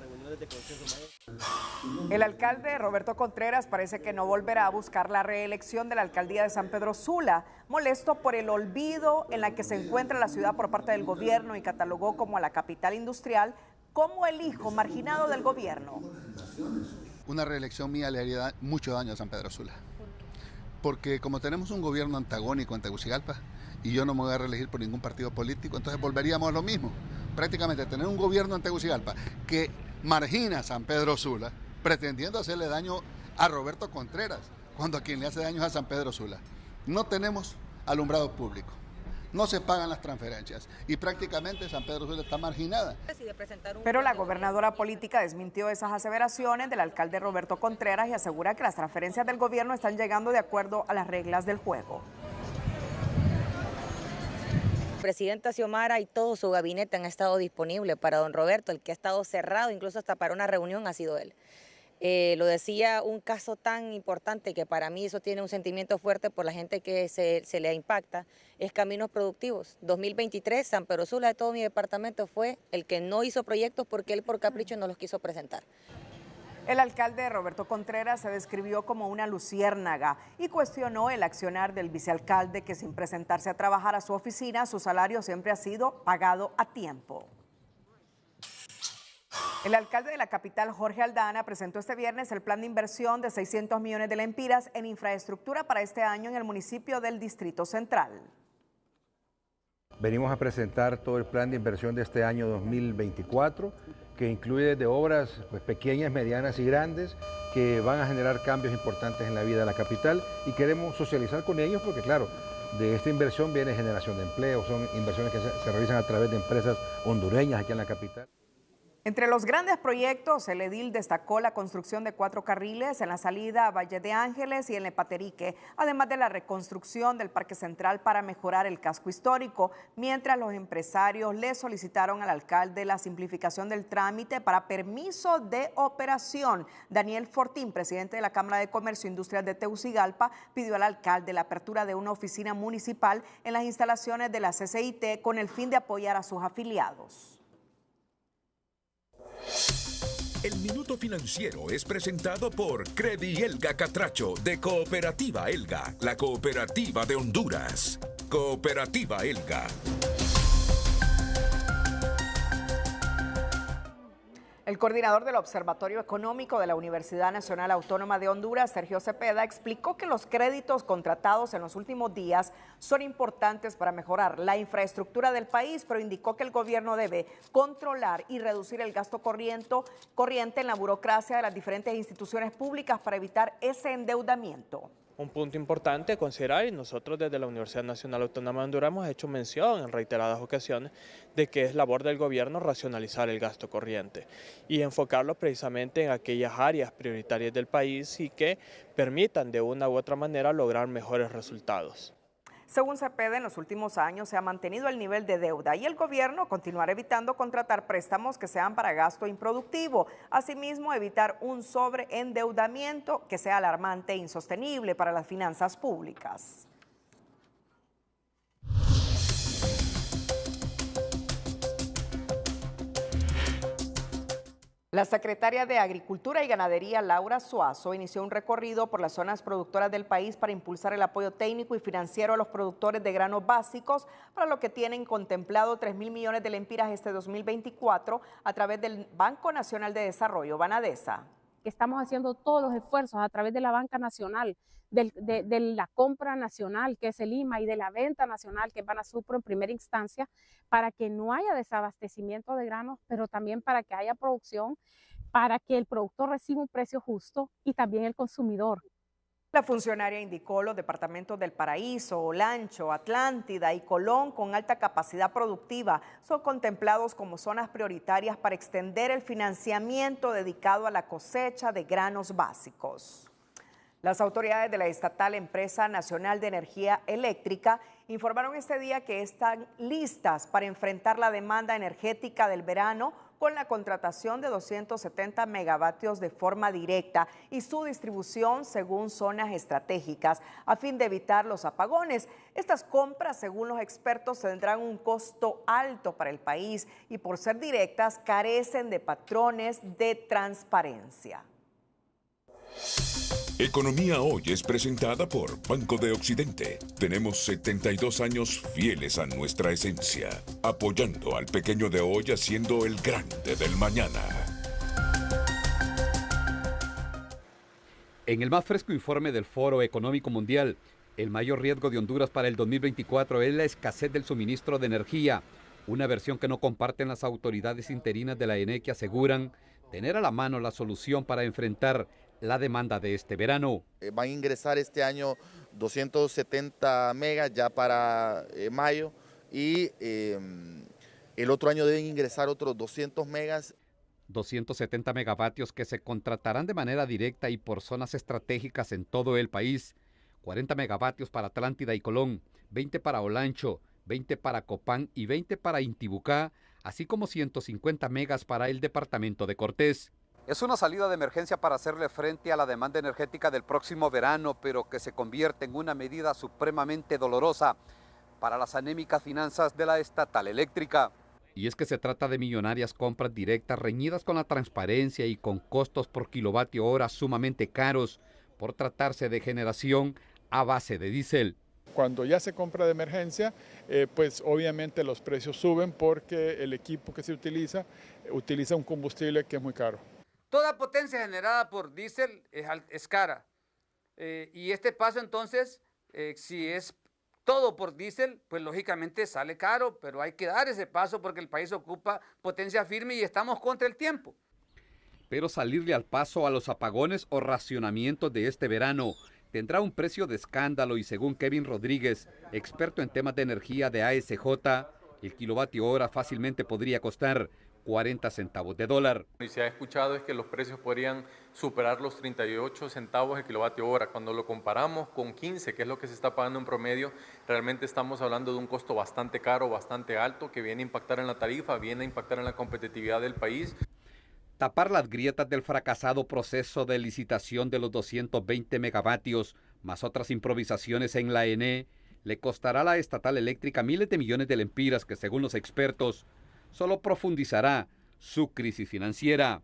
[SPEAKER 1] El alcalde Roberto Contreras parece que no volverá a buscar la reelección de la alcaldía de San Pedro Sula, molesto por el olvido en la que se encuentra la ciudad por parte del gobierno y catalogó como a la capital industrial como el hijo marginado del gobierno.
[SPEAKER 27] Una reelección mía le haría mucho daño a San Pedro Sula, porque como tenemos un gobierno antagónico en Tegucigalpa y yo no me voy a reelegir por ningún partido político, entonces volveríamos a lo mismo, prácticamente tener un gobierno en Tegucigalpa que margina a San Pedro Sula, pretendiendo hacerle daño a Roberto Contreras, cuando a quien le hace daño es a San Pedro Sula. No tenemos alumbrado público, no se pagan las transferencias y prácticamente San Pedro Sula está marginada.
[SPEAKER 1] Pero la gobernadora política desmintió esas aseveraciones del alcalde Roberto Contreras y asegura que las transferencias del gobierno están llegando de acuerdo a las reglas del juego.
[SPEAKER 5] vicepresidenta Xiomara y todo su gabinete han estado disponibles para don Roberto. El que ha estado cerrado, incluso hasta para una reunión, ha sido él. Lo decía, un caso tan importante que para mí eso tiene un sentimiento fuerte por la gente que se le impacta, es Caminos Productivos. 2023, San Pedro Sula de todo mi departamento fue el que no hizo proyectos porque él por capricho no los quiso presentar.
[SPEAKER 1] El alcalde Roberto Contreras se describió como una luciérnaga y cuestionó el accionar del vicealcalde que sin presentarse a trabajar a su oficina, su salario siempre ha sido pagado a tiempo. El alcalde de la capital, Jorge Aldana, presentó este viernes el plan de inversión de 600 millones de lempiras en infraestructura para este año en el municipio del Distrito Central.
[SPEAKER 7] Venimos a presentar todo el plan de inversión de este año 2024, que incluye de obras pequeñas, medianas y grandes, que van a generar cambios importantes en la vida de la capital y queremos socializar con ellos porque, claro, de esta inversión viene generación de empleo, son inversiones que se realizan a través de empresas hondureñas aquí en la capital.
[SPEAKER 1] Entre los grandes proyectos, el edil destacó la construcción de 4 carriles en la salida a Valle de Ángeles y en Lepaterique, además de la reconstrucción del Parque Central para mejorar el casco histórico, mientras los empresarios le solicitaron al alcalde la simplificación del trámite para permiso de operación. Daniel Fortín, presidente de la Cámara de Comercio e Industrias de Tegucigalpa, pidió al alcalde la apertura de una oficina municipal en las instalaciones de la CCIT con el fin de apoyar a sus afiliados.
[SPEAKER 2] El Minuto Financiero es presentado por Credi Elga Catracho de Cooperativa Elga, la cooperativa de Honduras. Cooperativa Elga.
[SPEAKER 1] El coordinador del Observatorio Económico de la Universidad Nacional Autónoma de Honduras, Sergio Cepeda, explicó que los créditos contratados en los últimos días son importantes para mejorar la infraestructura del país, pero indicó que el gobierno debe controlar y reducir el gasto corriente en la burocracia de las diferentes instituciones públicas para evitar ese endeudamiento.
[SPEAKER 8] Un punto importante a considerar, y nosotros desde la Universidad Nacional Autónoma de Honduras hemos hecho mención en reiteradas ocasiones de que es labor del gobierno racionalizar el gasto corriente y enfocarlo precisamente en aquellas áreas prioritarias del país y que permitan de una u otra manera lograr mejores resultados.
[SPEAKER 1] Según Cepeda, en los últimos años se ha mantenido el nivel de deuda y el gobierno continuará evitando contratar préstamos que sean para gasto improductivo. Asimismo, evitar un sobreendeudamiento que sea alarmante e insostenible para las finanzas públicas. La secretaria de Agricultura y Ganadería, Laura Suazo, inició un recorrido por las zonas productoras del país para impulsar el apoyo técnico y financiero a los productores de granos básicos, para lo que tienen contemplado 3.000 millones de lempiras este 2024 a través del Banco Nacional de Desarrollo, Banadesa.
[SPEAKER 9] Que estamos haciendo todos los esfuerzos a través de la banca nacional, de la compra nacional, que es el IMA, y de la venta nacional, que es Banasupro en primera instancia, para que no haya desabastecimiento de granos, pero también para que haya producción, para que el productor reciba un precio justo y también el consumidor.
[SPEAKER 1] La funcionaria indicó los departamentos del Paraíso, Olancho, Atlántida y Colón con alta capacidad productiva son contemplados como zonas prioritarias para extender el financiamiento dedicado a la cosecha de granos básicos. Las autoridades de la estatal Empresa Nacional de Energía Eléctrica informaron este día que están listas para enfrentar la demanda energética del verano con la contratación de 270 megavatios de forma directa y su distribución según zonas estratégicas a fin de evitar los apagones. Estas compras, según los expertos, tendrán un costo alto para el país y por ser directas carecen de patrones de transparencia.
[SPEAKER 2] Economía Hoy es presentada por Banco de Occidente. Tenemos 72 años fieles a nuestra esencia, apoyando al pequeño de hoy haciendo el grande del mañana.
[SPEAKER 10] En el más fresco informe del Foro Económico Mundial, el mayor riesgo de Honduras para el 2024 es la escasez del suministro de energía, una versión que no comparten las autoridades interinas de la ENE, que aseguran tener a la mano la solución para enfrentar la demanda de este verano.
[SPEAKER 11] Van a ingresar este año 270 megas ya para mayo y el otro año deben ingresar otros 200 megas.
[SPEAKER 10] 270 megavatios que se contratarán de manera directa y por zonas estratégicas en todo el país. 40 megavatios para Atlántida y Colón, 20 para Olancho, 20 para Copán y 20 para Intibucá, así como 150 megas para el departamento de Cortés.
[SPEAKER 3] Es una salida de emergencia para hacerle frente a la demanda energética del próximo verano, pero que se convierte en una medida supremamente dolorosa para las anémicas finanzas de la estatal eléctrica.
[SPEAKER 10] Y es que se trata de millonarias compras directas reñidas con la transparencia y con costos por kilovatio hora sumamente caros por tratarse de generación a base de diésel.
[SPEAKER 12] Cuando ya se compra de emergencia, pues obviamente los precios suben porque el equipo que se utiliza un combustible que es muy caro.
[SPEAKER 13] Toda potencia generada por diésel es cara. Y este paso entonces, si es todo por diésel, pues lógicamente sale caro, pero hay que dar ese paso porque el país ocupa potencia firme y estamos contra el tiempo.
[SPEAKER 10] Pero salirle al paso a los apagones o racionamientos de este verano tendrá un precio de escándalo y según Kevin Rodríguez, experto en temas de energía de ASJ, el kilovatio hora fácilmente podría costar 40 centavos de dólar.
[SPEAKER 14] Y se ha escuchado es que los precios podrían superar los 38 centavos de kilovatio hora. Cuando lo comparamos con 15, que es lo que se está pagando en promedio, realmente estamos hablando de un costo bastante caro, bastante alto, que viene a impactar en la tarifa, viene a impactar en la competitividad del país.
[SPEAKER 10] Tapar las grietas del fracasado proceso de licitación de los 220 megavatios, más otras improvisaciones en la ENE, le costará a la estatal eléctrica miles de millones de lempiras que, según los expertos, solo profundizará su crisis financiera.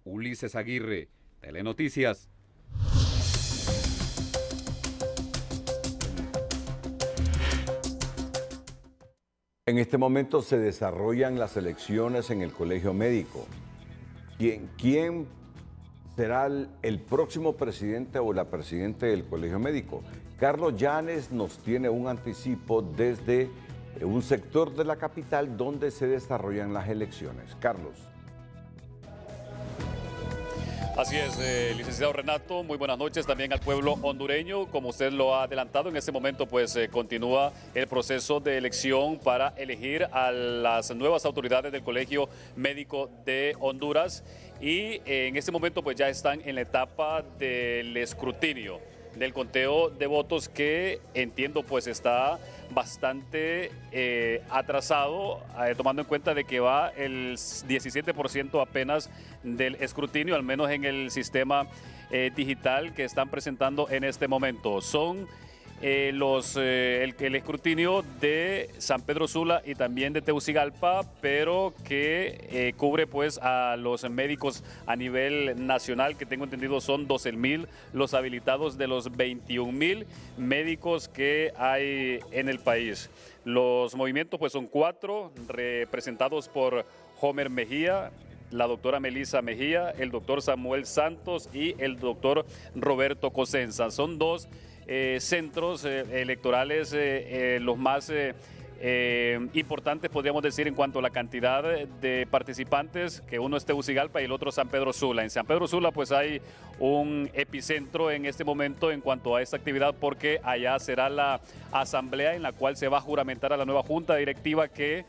[SPEAKER 10] Ulises Aguirre, Telenoticias.
[SPEAKER 15] En este momento se desarrollan las elecciones en el Colegio Médico. ¿Quién será el próximo presidente o la presidenta del Colegio Médico? Carlos Llanes nos tiene un anticipo desde un sector de la capital donde se desarrollan las elecciones. Carlos.
[SPEAKER 16] Así es, licenciado Renato, muy buenas noches también al pueblo hondureño. Como usted lo ha adelantado, en este momento pues continúa el proceso de elección para elegir a las nuevas autoridades del Colegio Médico de Honduras y en este momento pues ya están en la etapa del escrutinio, del conteo de votos que entiendo pues está bastante atrasado, tomando en cuenta de que va el 17% apenas del escrutinio, al menos en el sistema digital que están presentando en este momento. Son el escrutinio de San Pedro Sula y también de Tegucigalpa, pero que cubre pues a los médicos a nivel nacional, que tengo entendido son 12,000 los habilitados de los 21,000 médicos que hay en el país. Los movimientos pues son 4, representados por Homer Mejía, la doctora Melissa Mejía, el doctor Samuel Santos y el doctor Roberto Cosenza. Son 2 centros electorales los más importantes, podríamos decir, en cuanto a la cantidad de participantes, que uno es Tegucigalpa y el otro San Pedro Sula. En San Pedro Sula pues hay un epicentro en este momento en cuanto a esta actividad, porque allá será la asamblea en la cual se va a juramentar a la nueva junta directiva que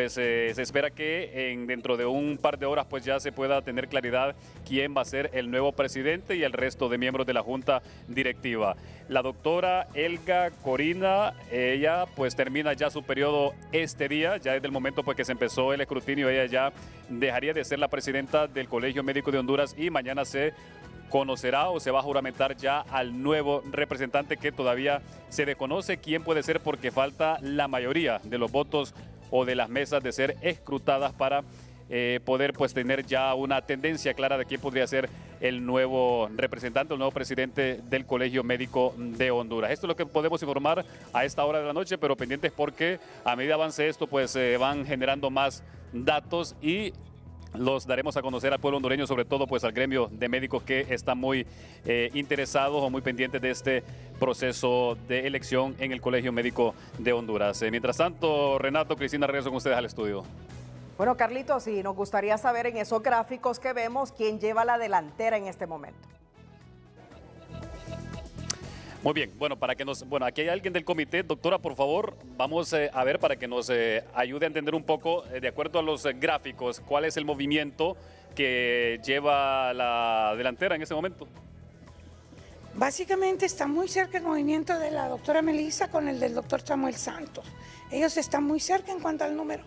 [SPEAKER 16] se espera que dentro de un par de horas pues ya se pueda tener claridad quién va a ser el nuevo presidente y el resto de miembros de la junta directiva. La doctora Elga Corina, ella pues termina ya su periodo este día, ya desde el momento pues que se empezó el escrutinio, ella ya dejaría de ser la presidenta del Colegio Médico de Honduras y mañana se conocerá o se va a juramentar ya al nuevo representante, que todavía se desconoce quién puede ser porque falta la mayoría de los votos o de las mesas de ser escrutadas para poder pues tener ya una tendencia clara de quién podría ser el nuevo representante, el nuevo presidente del Colegio Médico de Honduras. Esto es lo que podemos informar a esta hora de la noche, pero pendientes porque a medida avance esto pues van generando más datos y los daremos a conocer al pueblo hondureño, sobre todo pues al gremio de médicos que están muy interesados o muy pendientes de este proceso de elección en el Colegio Médico de Honduras. Mientras tanto, Renato, Cristina, regreso con ustedes al estudio.
[SPEAKER 1] Bueno, Carlitos, sí, nos gustaría saber en esos gráficos que vemos quién lleva la delantera en este momento.
[SPEAKER 16] Muy bien, bueno, aquí hay alguien del comité. Doctora, por favor, vamos a ver para que nos ayude a entender un poco, de acuerdo a los gráficos, cuál es el movimiento que lleva la delantera en este momento.
[SPEAKER 4] Básicamente está muy cerca el movimiento de la doctora Melissa con el del doctor Samuel Santos. Ellos están muy cerca en cuanto al número.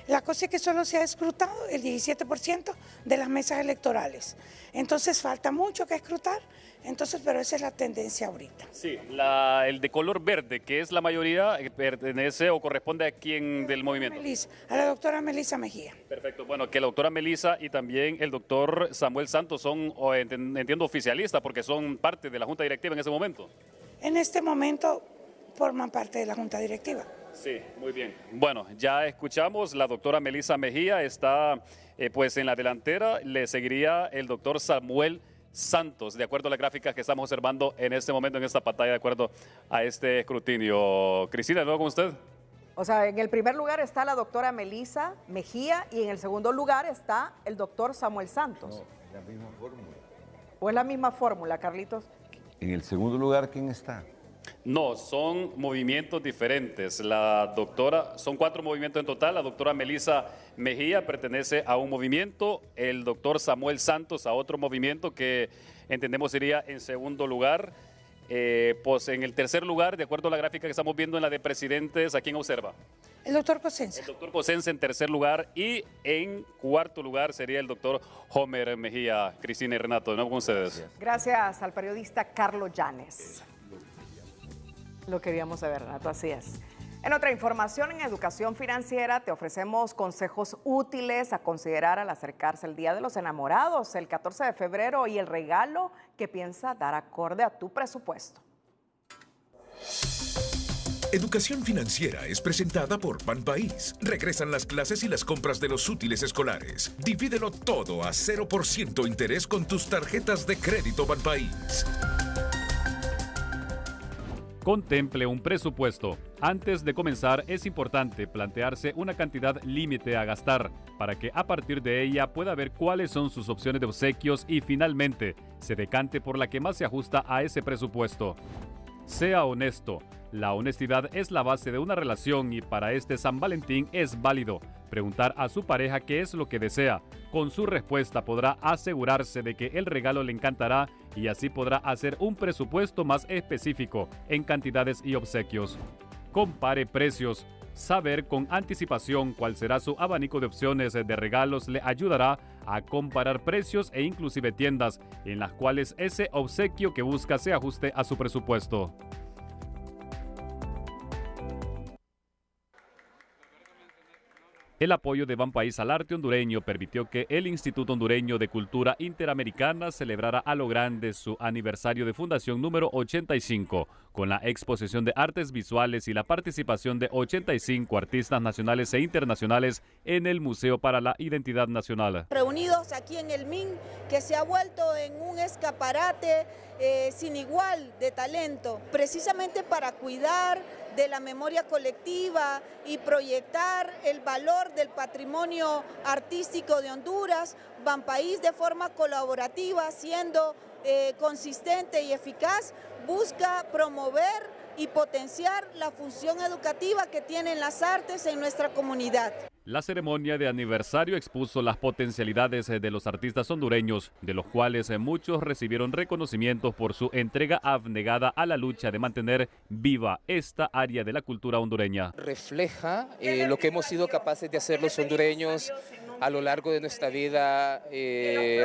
[SPEAKER 4] La cosa es que solo se ha escrutado el 17% de las mesas electorales. Entonces falta mucho que escrutar, pero esa es la tendencia ahorita.
[SPEAKER 16] Sí, el de color verde, que es la mayoría, pertenece o corresponde a quién del movimiento.
[SPEAKER 4] A la doctora Melissa Mejía.
[SPEAKER 16] Perfecto, bueno, que la doctora Melissa y también el doctor Samuel Santos son, entiendo, oficialistas porque son parte de la Junta Directiva en ese momento.
[SPEAKER 4] En este momento forman parte de la Junta Directiva.
[SPEAKER 16] Sí, muy bien. Bueno, ya escuchamos, la doctora Melissa Mejía está pues en la delantera, le seguiría el doctor Samuel Santos, de acuerdo a las gráficas que estamos observando en este momento en esta pantalla, de acuerdo a este escrutinio. Cristina, ¿de nuevo con usted?
[SPEAKER 1] O sea, en el primer lugar está la doctora Melissa Mejía y en el segundo lugar está el doctor Samuel Santos.
[SPEAKER 15] No, es la misma fórmula.
[SPEAKER 1] ¿O es la misma fórmula, Carlitos?
[SPEAKER 15] En el segundo lugar, ¿quién está?
[SPEAKER 16] No, son movimientos diferentes. La doctora, son 4 movimientos en total. La doctora Melissa Mejía pertenece a un movimiento, el doctor Samuel Santos a otro movimiento que entendemos sería en segundo lugar. Pues en el tercer lugar, de acuerdo a la gráfica que estamos viendo en la de presidentes, ¿a quién observa?
[SPEAKER 4] El doctor Cosenza.
[SPEAKER 16] El doctor Cosenza en tercer lugar y en cuarto lugar sería el doctor Homer Mejía. Cristina y Renato, de nuevo con ustedes.
[SPEAKER 1] Gracias al periodista Carlos Llanes. Lo queríamos saber, Renato, así es. En otra información, en educación financiera, te ofrecemos consejos útiles a considerar al acercarse el Día de los Enamorados, el 14 de febrero, y el regalo que piensa dar acorde a tu presupuesto.
[SPEAKER 2] Educación financiera es presentada por Banpaís. Regresan las clases y las compras de los útiles escolares. Divídelo todo a 0% interés con tus tarjetas de crédito Banpaís.
[SPEAKER 10] Contemple un presupuesto. Antes de comenzar, es importante plantearse una cantidad límite a gastar para que a partir de ella pueda ver cuáles son sus opciones de obsequios y finalmente se decante por la que más se ajusta a ese presupuesto. Sea honesto. La honestidad es la base de una relación y para este San Valentín es válido preguntar a su pareja qué es lo que desea. Con su respuesta podrá asegurarse de que el regalo le encantará y así podrá hacer un presupuesto más específico en cantidades y obsequios. Compare precios. Saber con anticipación cuál será su abanico de opciones de regalos le ayudará a comparar precios e inclusive tiendas en las cuales ese obsequio que busca se ajuste a su presupuesto. El apoyo de Banpaís al arte hondureño permitió que el Instituto Hondureño de Cultura Interamericana celebrara a lo grande su aniversario de fundación número 85, con la exposición de artes visuales y la participación de 85 artistas nacionales e internacionales en el Museo para la Identidad Nacional.
[SPEAKER 6] Reunidos aquí en el MIN, que se ha vuelto en un escaparate sin igual de talento, precisamente para cuidar de la memoria colectiva y proyectar el valor del patrimonio artístico de Honduras. Banpaís, de forma colaborativa, siendo consistente y eficaz, busca promover y potenciar la función educativa que tienen las artes en nuestra comunidad.
[SPEAKER 10] La ceremonia de aniversario expuso las potencialidades de los artistas hondureños, de los cuales muchos recibieron reconocimientos por su entrega abnegada a la lucha de mantener viva esta área de la cultura hondureña.
[SPEAKER 17] Refleja lo que hemos sido capaces de hacer los hondureños a lo largo de nuestra vida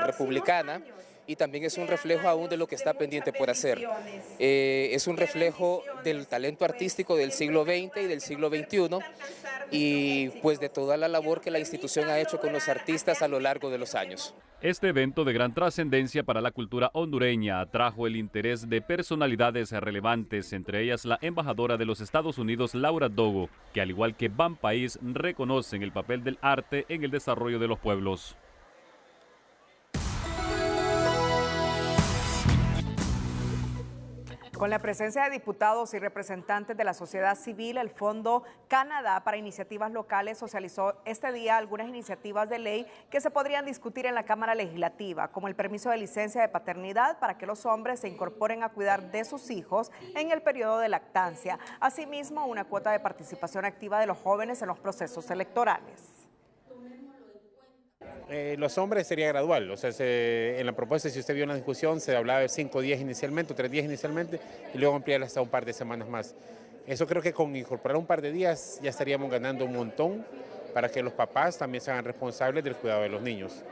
[SPEAKER 17] republicana. Y también es un reflejo aún de lo que está pendiente por hacer. Es un reflejo del talento artístico del siglo XX y del siglo XXI y pues de toda la labor que la institución ha hecho con los artistas a lo largo de los años.
[SPEAKER 10] Este evento de gran trascendencia para la cultura hondureña atrajo el interés de personalidades relevantes, entre ellas la embajadora de los Estados Unidos, Laura Dogo, que al igual que Banpaís reconocen el papel del arte en el desarrollo de los pueblos.
[SPEAKER 1] Con la presencia de diputados y representantes de la sociedad civil, el Fondo Canadá para Iniciativas Locales socializó este día algunas iniciativas de ley que se podrían discutir en la Cámara Legislativa, como el permiso de licencia de paternidad para que los hombres se incorporen a cuidar de sus hijos en el periodo de lactancia. Asimismo, una cuota de participación activa de los jóvenes en los procesos electorales.
[SPEAKER 18] Los hombres sería gradual, o sea, en la propuesta, si usted vio en la discusión, se hablaba de 5 días inicialmente o 3 días inicialmente y luego ampliar hasta un par de semanas más. Eso creo que con incorporar un par de días ya estaríamos ganando un montón para que los papás también se hagan responsables del cuidado de los niños.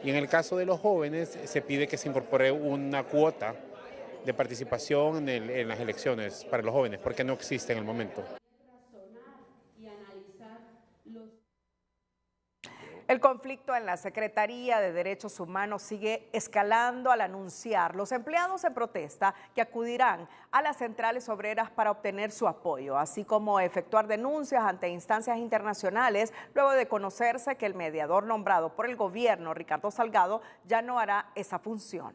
[SPEAKER 18] Y en el caso de los jóvenes se pide que se incorpore una cuota de participación en las elecciones para los jóvenes, porque no existe en el momento.
[SPEAKER 1] El conflicto en la Secretaría de Derechos Humanos sigue escalando al anunciar los empleados en protesta que acudirán a las centrales obreras para obtener su apoyo, así como efectuar denuncias ante instancias internacionales luego de conocerse que el mediador nombrado por el gobierno, Ricardo Salgado, ya no hará esa función.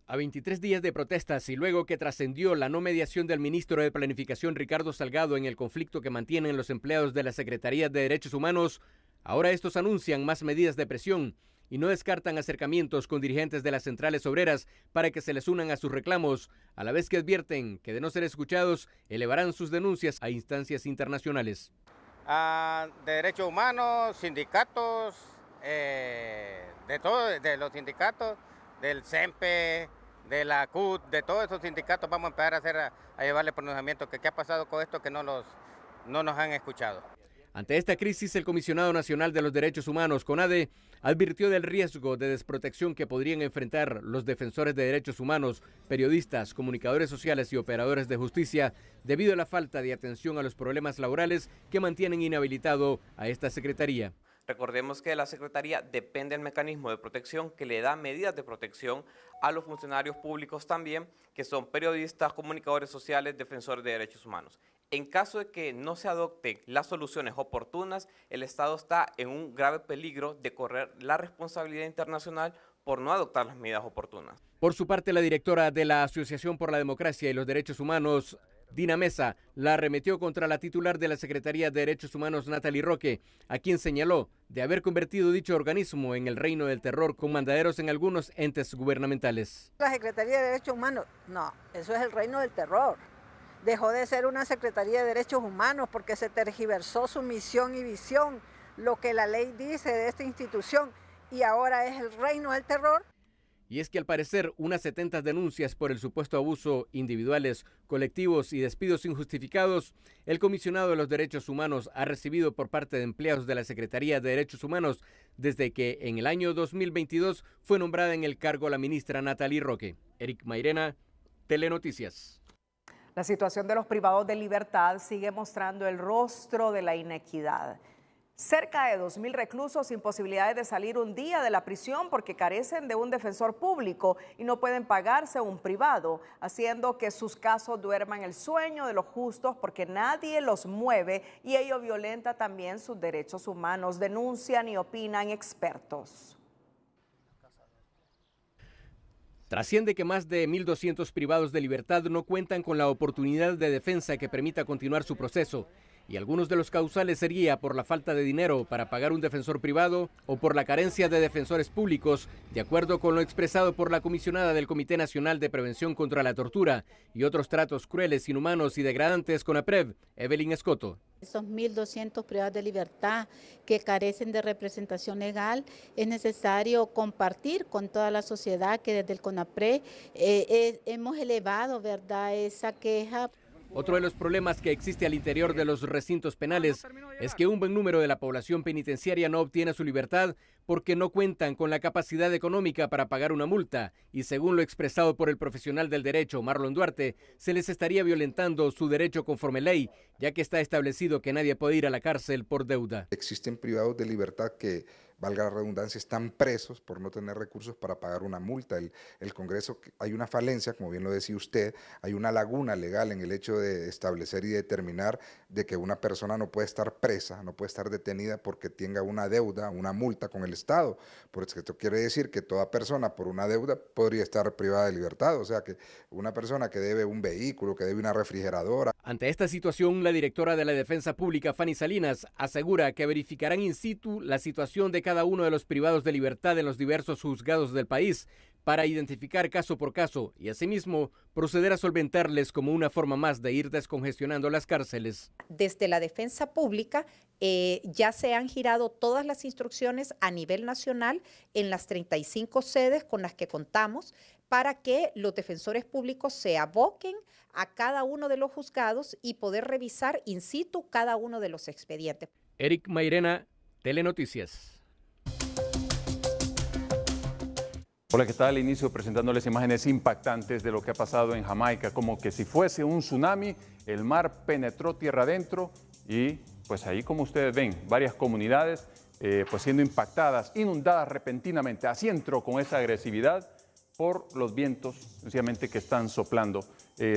[SPEAKER 19] A 23 días de protestas y luego que trascendió la no mediación del ministro de Planificación Ricardo Salgado en el conflicto que mantienen los empleados de la Secretaría de Derechos Humanos, ahora estos anuncian más medidas de presión y no descartan acercamientos con dirigentes de las centrales obreras para que se les unan a sus reclamos, a la vez que advierten que de no ser escuchados elevarán sus denuncias a instancias internacionales.
[SPEAKER 20] De derechos humanos, sindicatos, de todos, de los sindicatos, del CEMPE, de la CUT, de todos esos sindicatos vamos a empezar a llevarle pronunciamiento que qué ha pasado con esto que no nos han escuchado.
[SPEAKER 19] Ante esta crisis, el Comisionado Nacional de los Derechos Humanos, CONADE, advirtió del riesgo de desprotección que podrían enfrentar los defensores de derechos humanos, periodistas, comunicadores sociales y operadores de justicia debido a la falta de atención a los problemas laborales que mantienen inhabilitado a esta Secretaría.
[SPEAKER 21] Recordemos que la Secretaría depende del mecanismo de protección que le da medidas de protección a los funcionarios públicos también, que son periodistas, comunicadores sociales, defensores de derechos humanos. En caso de que no se adopten las soluciones oportunas, el Estado está en un grave peligro de correr la responsabilidad internacional por no adoptar las medidas oportunas.
[SPEAKER 19] Por su parte, la directora de la Asociación por la Democracia y los Derechos Humanos, Dina Mesa, la arremetió contra la titular de la Secretaría de Derechos Humanos, Natalie Roque, a quien señaló de haber convertido dicho organismo en el reino del terror con mandaderos en algunos entes gubernamentales.
[SPEAKER 23] La Secretaría de Derechos Humanos, no, eso es el reino del terror. Dejó de ser una Secretaría de Derechos Humanos porque se tergiversó su misión y visión, lo que la ley dice de esta institución, y ahora es el reino del terror.
[SPEAKER 19] Y es que al parecer unas 70 denuncias por el supuesto abuso individuales, colectivos y despidos injustificados, el comisionado de los derechos humanos ha recibido por parte de empleados de la Secretaría de Derechos Humanos desde que en el año 2022 fue nombrada en el cargo la ministra Natalie Roque. Eric Mairena, Telenoticias.
[SPEAKER 1] La situación de los privados de libertad sigue mostrando el rostro de la inequidad. Cerca de 2.000 reclusos sin posibilidades de salir un día de la prisión porque carecen de un defensor público y no pueden pagarse un privado, haciendo que sus casos duerman el sueño de los justos porque nadie los mueve y ello violenta también sus derechos humanos, denuncian y opinan expertos.
[SPEAKER 19] Trasciende que más de 1.200 privados de libertad no cuentan con la oportunidad de defensa que permita continuar su proceso. Y algunos de los causales sería por la falta de dinero para pagar un defensor privado o por la carencia de defensores públicos, de acuerdo con lo expresado por la comisionada del Comité Nacional de Prevención contra la Tortura y otros tratos crueles, inhumanos y degradantes CONAPREV, Evelyn Escoto.
[SPEAKER 24] Esos 1.200 privados de libertad que carecen de representación legal, es necesario compartir con toda la sociedad que desde el CONAPREV hemos elevado, ¿verdad?, esa queja.
[SPEAKER 19] Otro de los problemas que existe al interior de los recintos penales es que un buen número de la población penitenciaria no obtiene su libertad porque no cuentan con la capacidad económica para pagar una multa y según lo expresado por el profesional del derecho Marlon Duarte, se les estaría violentando su derecho conforme ley, ya que está establecido que nadie puede ir a la cárcel por deuda.
[SPEAKER 25] Existen privados de libertad que, valga la redundancia, están presos por no tener recursos para pagar una multa. El Congreso, hay una falencia, como bien lo decía usted, hay una laguna legal en el hecho de establecer y determinar de que una persona no puede estar presa, no puede estar detenida porque tenga una deuda, una multa con el Estado. Por eso esto quiere decir que toda persona por una deuda podría estar privada de libertad, o sea que una persona que debe un vehículo, que debe una refrigeradora.
[SPEAKER 19] Ante esta situación, la directora de la Defensa Pública, Fanny Salinas, asegura que verificarán in situ la situación de cada uno de los privados de libertad en los diversos juzgados del país, para identificar caso por caso y asimismo proceder a solventarles como una forma más de ir descongestionando las cárceles.
[SPEAKER 5] Desde la defensa pública ya se han girado todas las instrucciones a nivel nacional en las 35 sedes con las que contamos para que los defensores públicos se aboquen a cada uno de los juzgados y poder revisar in situ cada uno de los expedientes.
[SPEAKER 19] Eric Mairena, Telenoticias.
[SPEAKER 7] Hola, ¿qué tal? Inicio presentándoles imágenes impactantes de lo que ha pasado en Jamaica, como que si fuese un tsunami, el mar penetró tierra adentro y pues ahí, como ustedes ven, varias comunidades pues siendo impactadas, inundadas repentinamente. Así entró con esa agresividad por los vientos sencillamente que están soplando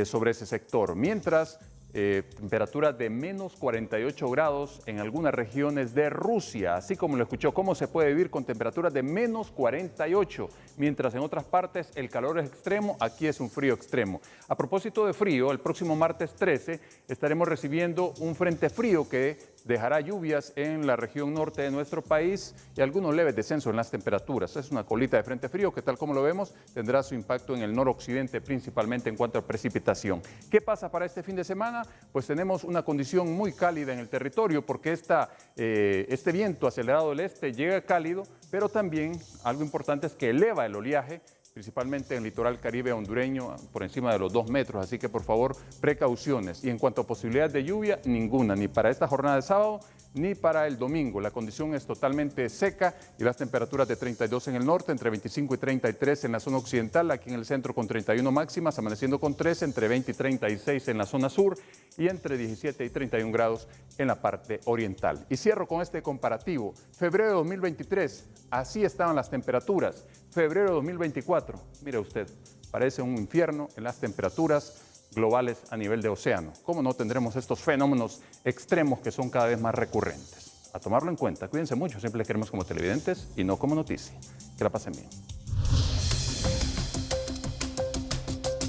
[SPEAKER 7] sobre ese sector. Mientras, temperaturas de menos 48 grados en algunas regiones de Rusia, así como lo escuchó, cómo se puede vivir con temperaturas de menos 48, mientras en otras partes el calor es extremo, aquí es un frío extremo. A propósito de frío, el próximo martes 13 estaremos recibiendo un frente frío que dejará lluvias en la región norte de nuestro país y algunos leves descensos en las temperaturas. Es una colita de frente frío que, tal como lo vemos, tendrá su impacto en el noroccidente, principalmente en cuanto a precipitación. ¿Qué pasa para este fin de semana? Pues tenemos una condición muy cálida en el territorio porque este viento acelerado del este llega cálido, pero también algo importante es que eleva el oleaje, principalmente en el litoral caribe hondureño, por encima de los 2 metros, así que por favor, precauciones. Y en cuanto a posibilidades de lluvia, ninguna, ni para esta jornada de sábado, ni para el domingo. La condición es totalmente seca y las temperaturas de 32 en el norte, entre 25 y 33 en la zona occidental, aquí en el centro con 31 máximas, amaneciendo con 13, entre 20 y 36 en la zona sur y entre 17 y 31 grados en la parte oriental. Y cierro con este comparativo. Febrero de 2023, así estaban las temperaturas. Febrero de 2024, mire usted, parece un infierno en las temperaturas globales a nivel de océano. ¿Cómo no tendremos estos fenómenos extremos que son cada vez más recurrentes? A tomarlo en cuenta. Cuídense mucho, siempre les queremos como televidentes y no como noticia. Que la pasen bien.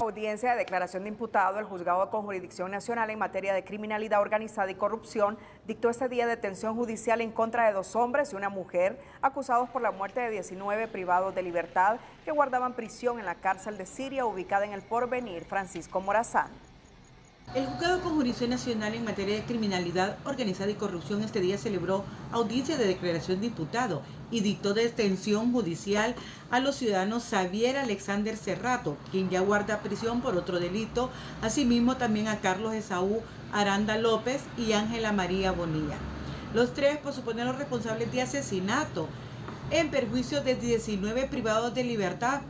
[SPEAKER 1] Audiencia de declaración de imputado, el juzgado con jurisdicción nacional en materia de criminalidad organizada y corrupción dictó este día detención judicial en contra de 2 hombres y una mujer acusados por la muerte de 19 privados de libertad que guardaban prisión en la cárcel de Siria ubicada en El Porvenir, Francisco Morazán.
[SPEAKER 8] El juzgado con jurisdicción nacional en materia de criminalidad organizada y corrupción este día celebró audiencia de declaración de imputado y dictó detención judicial a los ciudadanos Xavier Alexander Cerrato, quien ya guarda prisión por otro delito, asimismo también a Carlos Esaú Aranda López y Ángela María Bonilla. Los 3 por suponer los responsables de asesinato en perjuicio de 19 privados de libertad,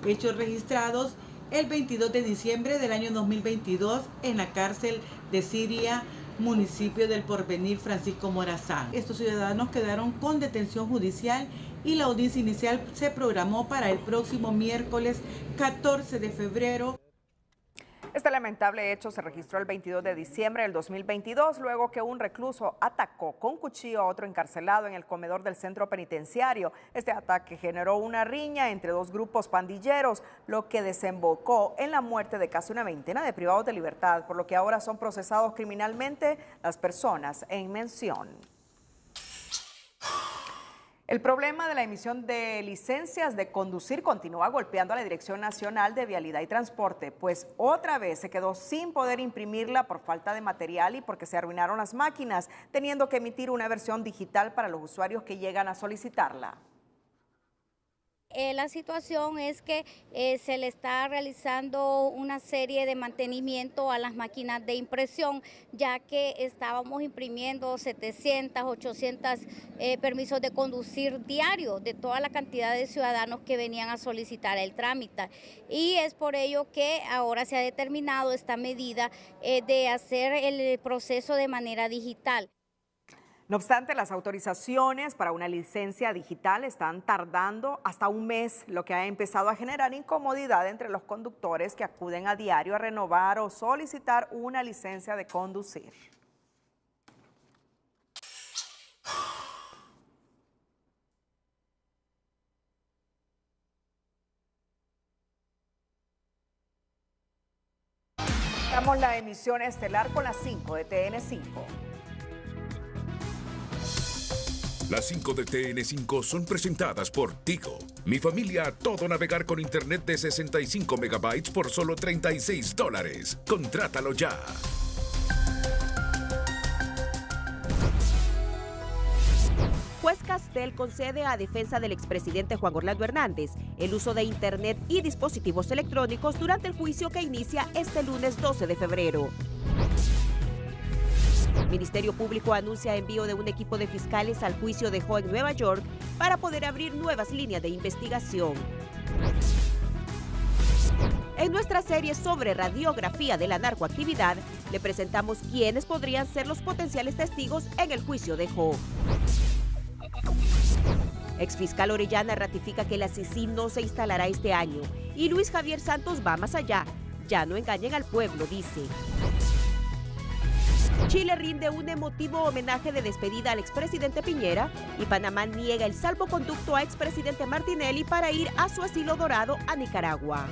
[SPEAKER 8] hechos registrados el 22 de diciembre del año 2022 en la cárcel de Siria, municipio del Porvenir, Francisco Morazán. Estos ciudadanos quedaron con detención judicial y la audiencia inicial se programó para el próximo miércoles 14 de febrero.
[SPEAKER 1] Este lamentable hecho se registró el 22 de diciembre del 2022, luego que un recluso atacó con cuchillo a otro encarcelado en el comedor del centro penitenciario. Este ataque generó una riña entre 2 grupos pandilleros, lo que desembocó en la muerte de casi una veintena de privados de libertad, por lo que ahora son procesados criminalmente las personas en mención. El problema de la emisión de licencias de conducir continúa golpeando a la Dirección Nacional de Vialidad y Transporte, pues otra vez se quedó sin poder imprimirla por falta de material y porque se arruinaron las máquinas, teniendo que emitir una versión digital para los usuarios que llegan a solicitarla.
[SPEAKER 9] La situación es que se le está realizando una serie de mantenimiento a las máquinas de impresión, ya que estábamos imprimiendo 700, 800 permisos de conducir diarios de toda la cantidad de ciudadanos que venían a solicitar el trámite. Y es por ello que ahora se ha determinado esta medida de hacer el proceso de manera digital.
[SPEAKER 1] No obstante, las autorizaciones para una licencia digital están tardando hasta un mes, lo que ha empezado a generar incomodidad entre los conductores que acuden a diario a renovar o solicitar una licencia de conducir. Damos la emisión estelar con las 5 de TN5.
[SPEAKER 2] Las 5 de TN5 son presentadas por Tigo. Mi familia a todo navegar con internet de 65 megabytes por solo $36. Contrátalo ya.
[SPEAKER 3] Juez Castel concede a defensa del expresidente Juan Orlando Hernández el uso de Internet y dispositivos electrónicos durante el juicio que inicia este lunes 12 de febrero. Ministerio Público anuncia envío de un equipo de fiscales al juicio de Ho en Nueva York para poder abrir nuevas líneas de investigación. En nuestra serie sobre radiografía de la narcoactividad, le presentamos quiénes podrían ser los potenciales testigos en el juicio de Ho. Exfiscal Orellana ratifica que la CICI no se instalará este año y Luis Javier Santos va más allá. Ya no engañen al pueblo, dice. Chile rinde un emotivo homenaje de despedida al expresidente Piñera y Panamá niega el salvoconducto a expresidente Martinelli para ir a su asilo dorado a Nicaragua.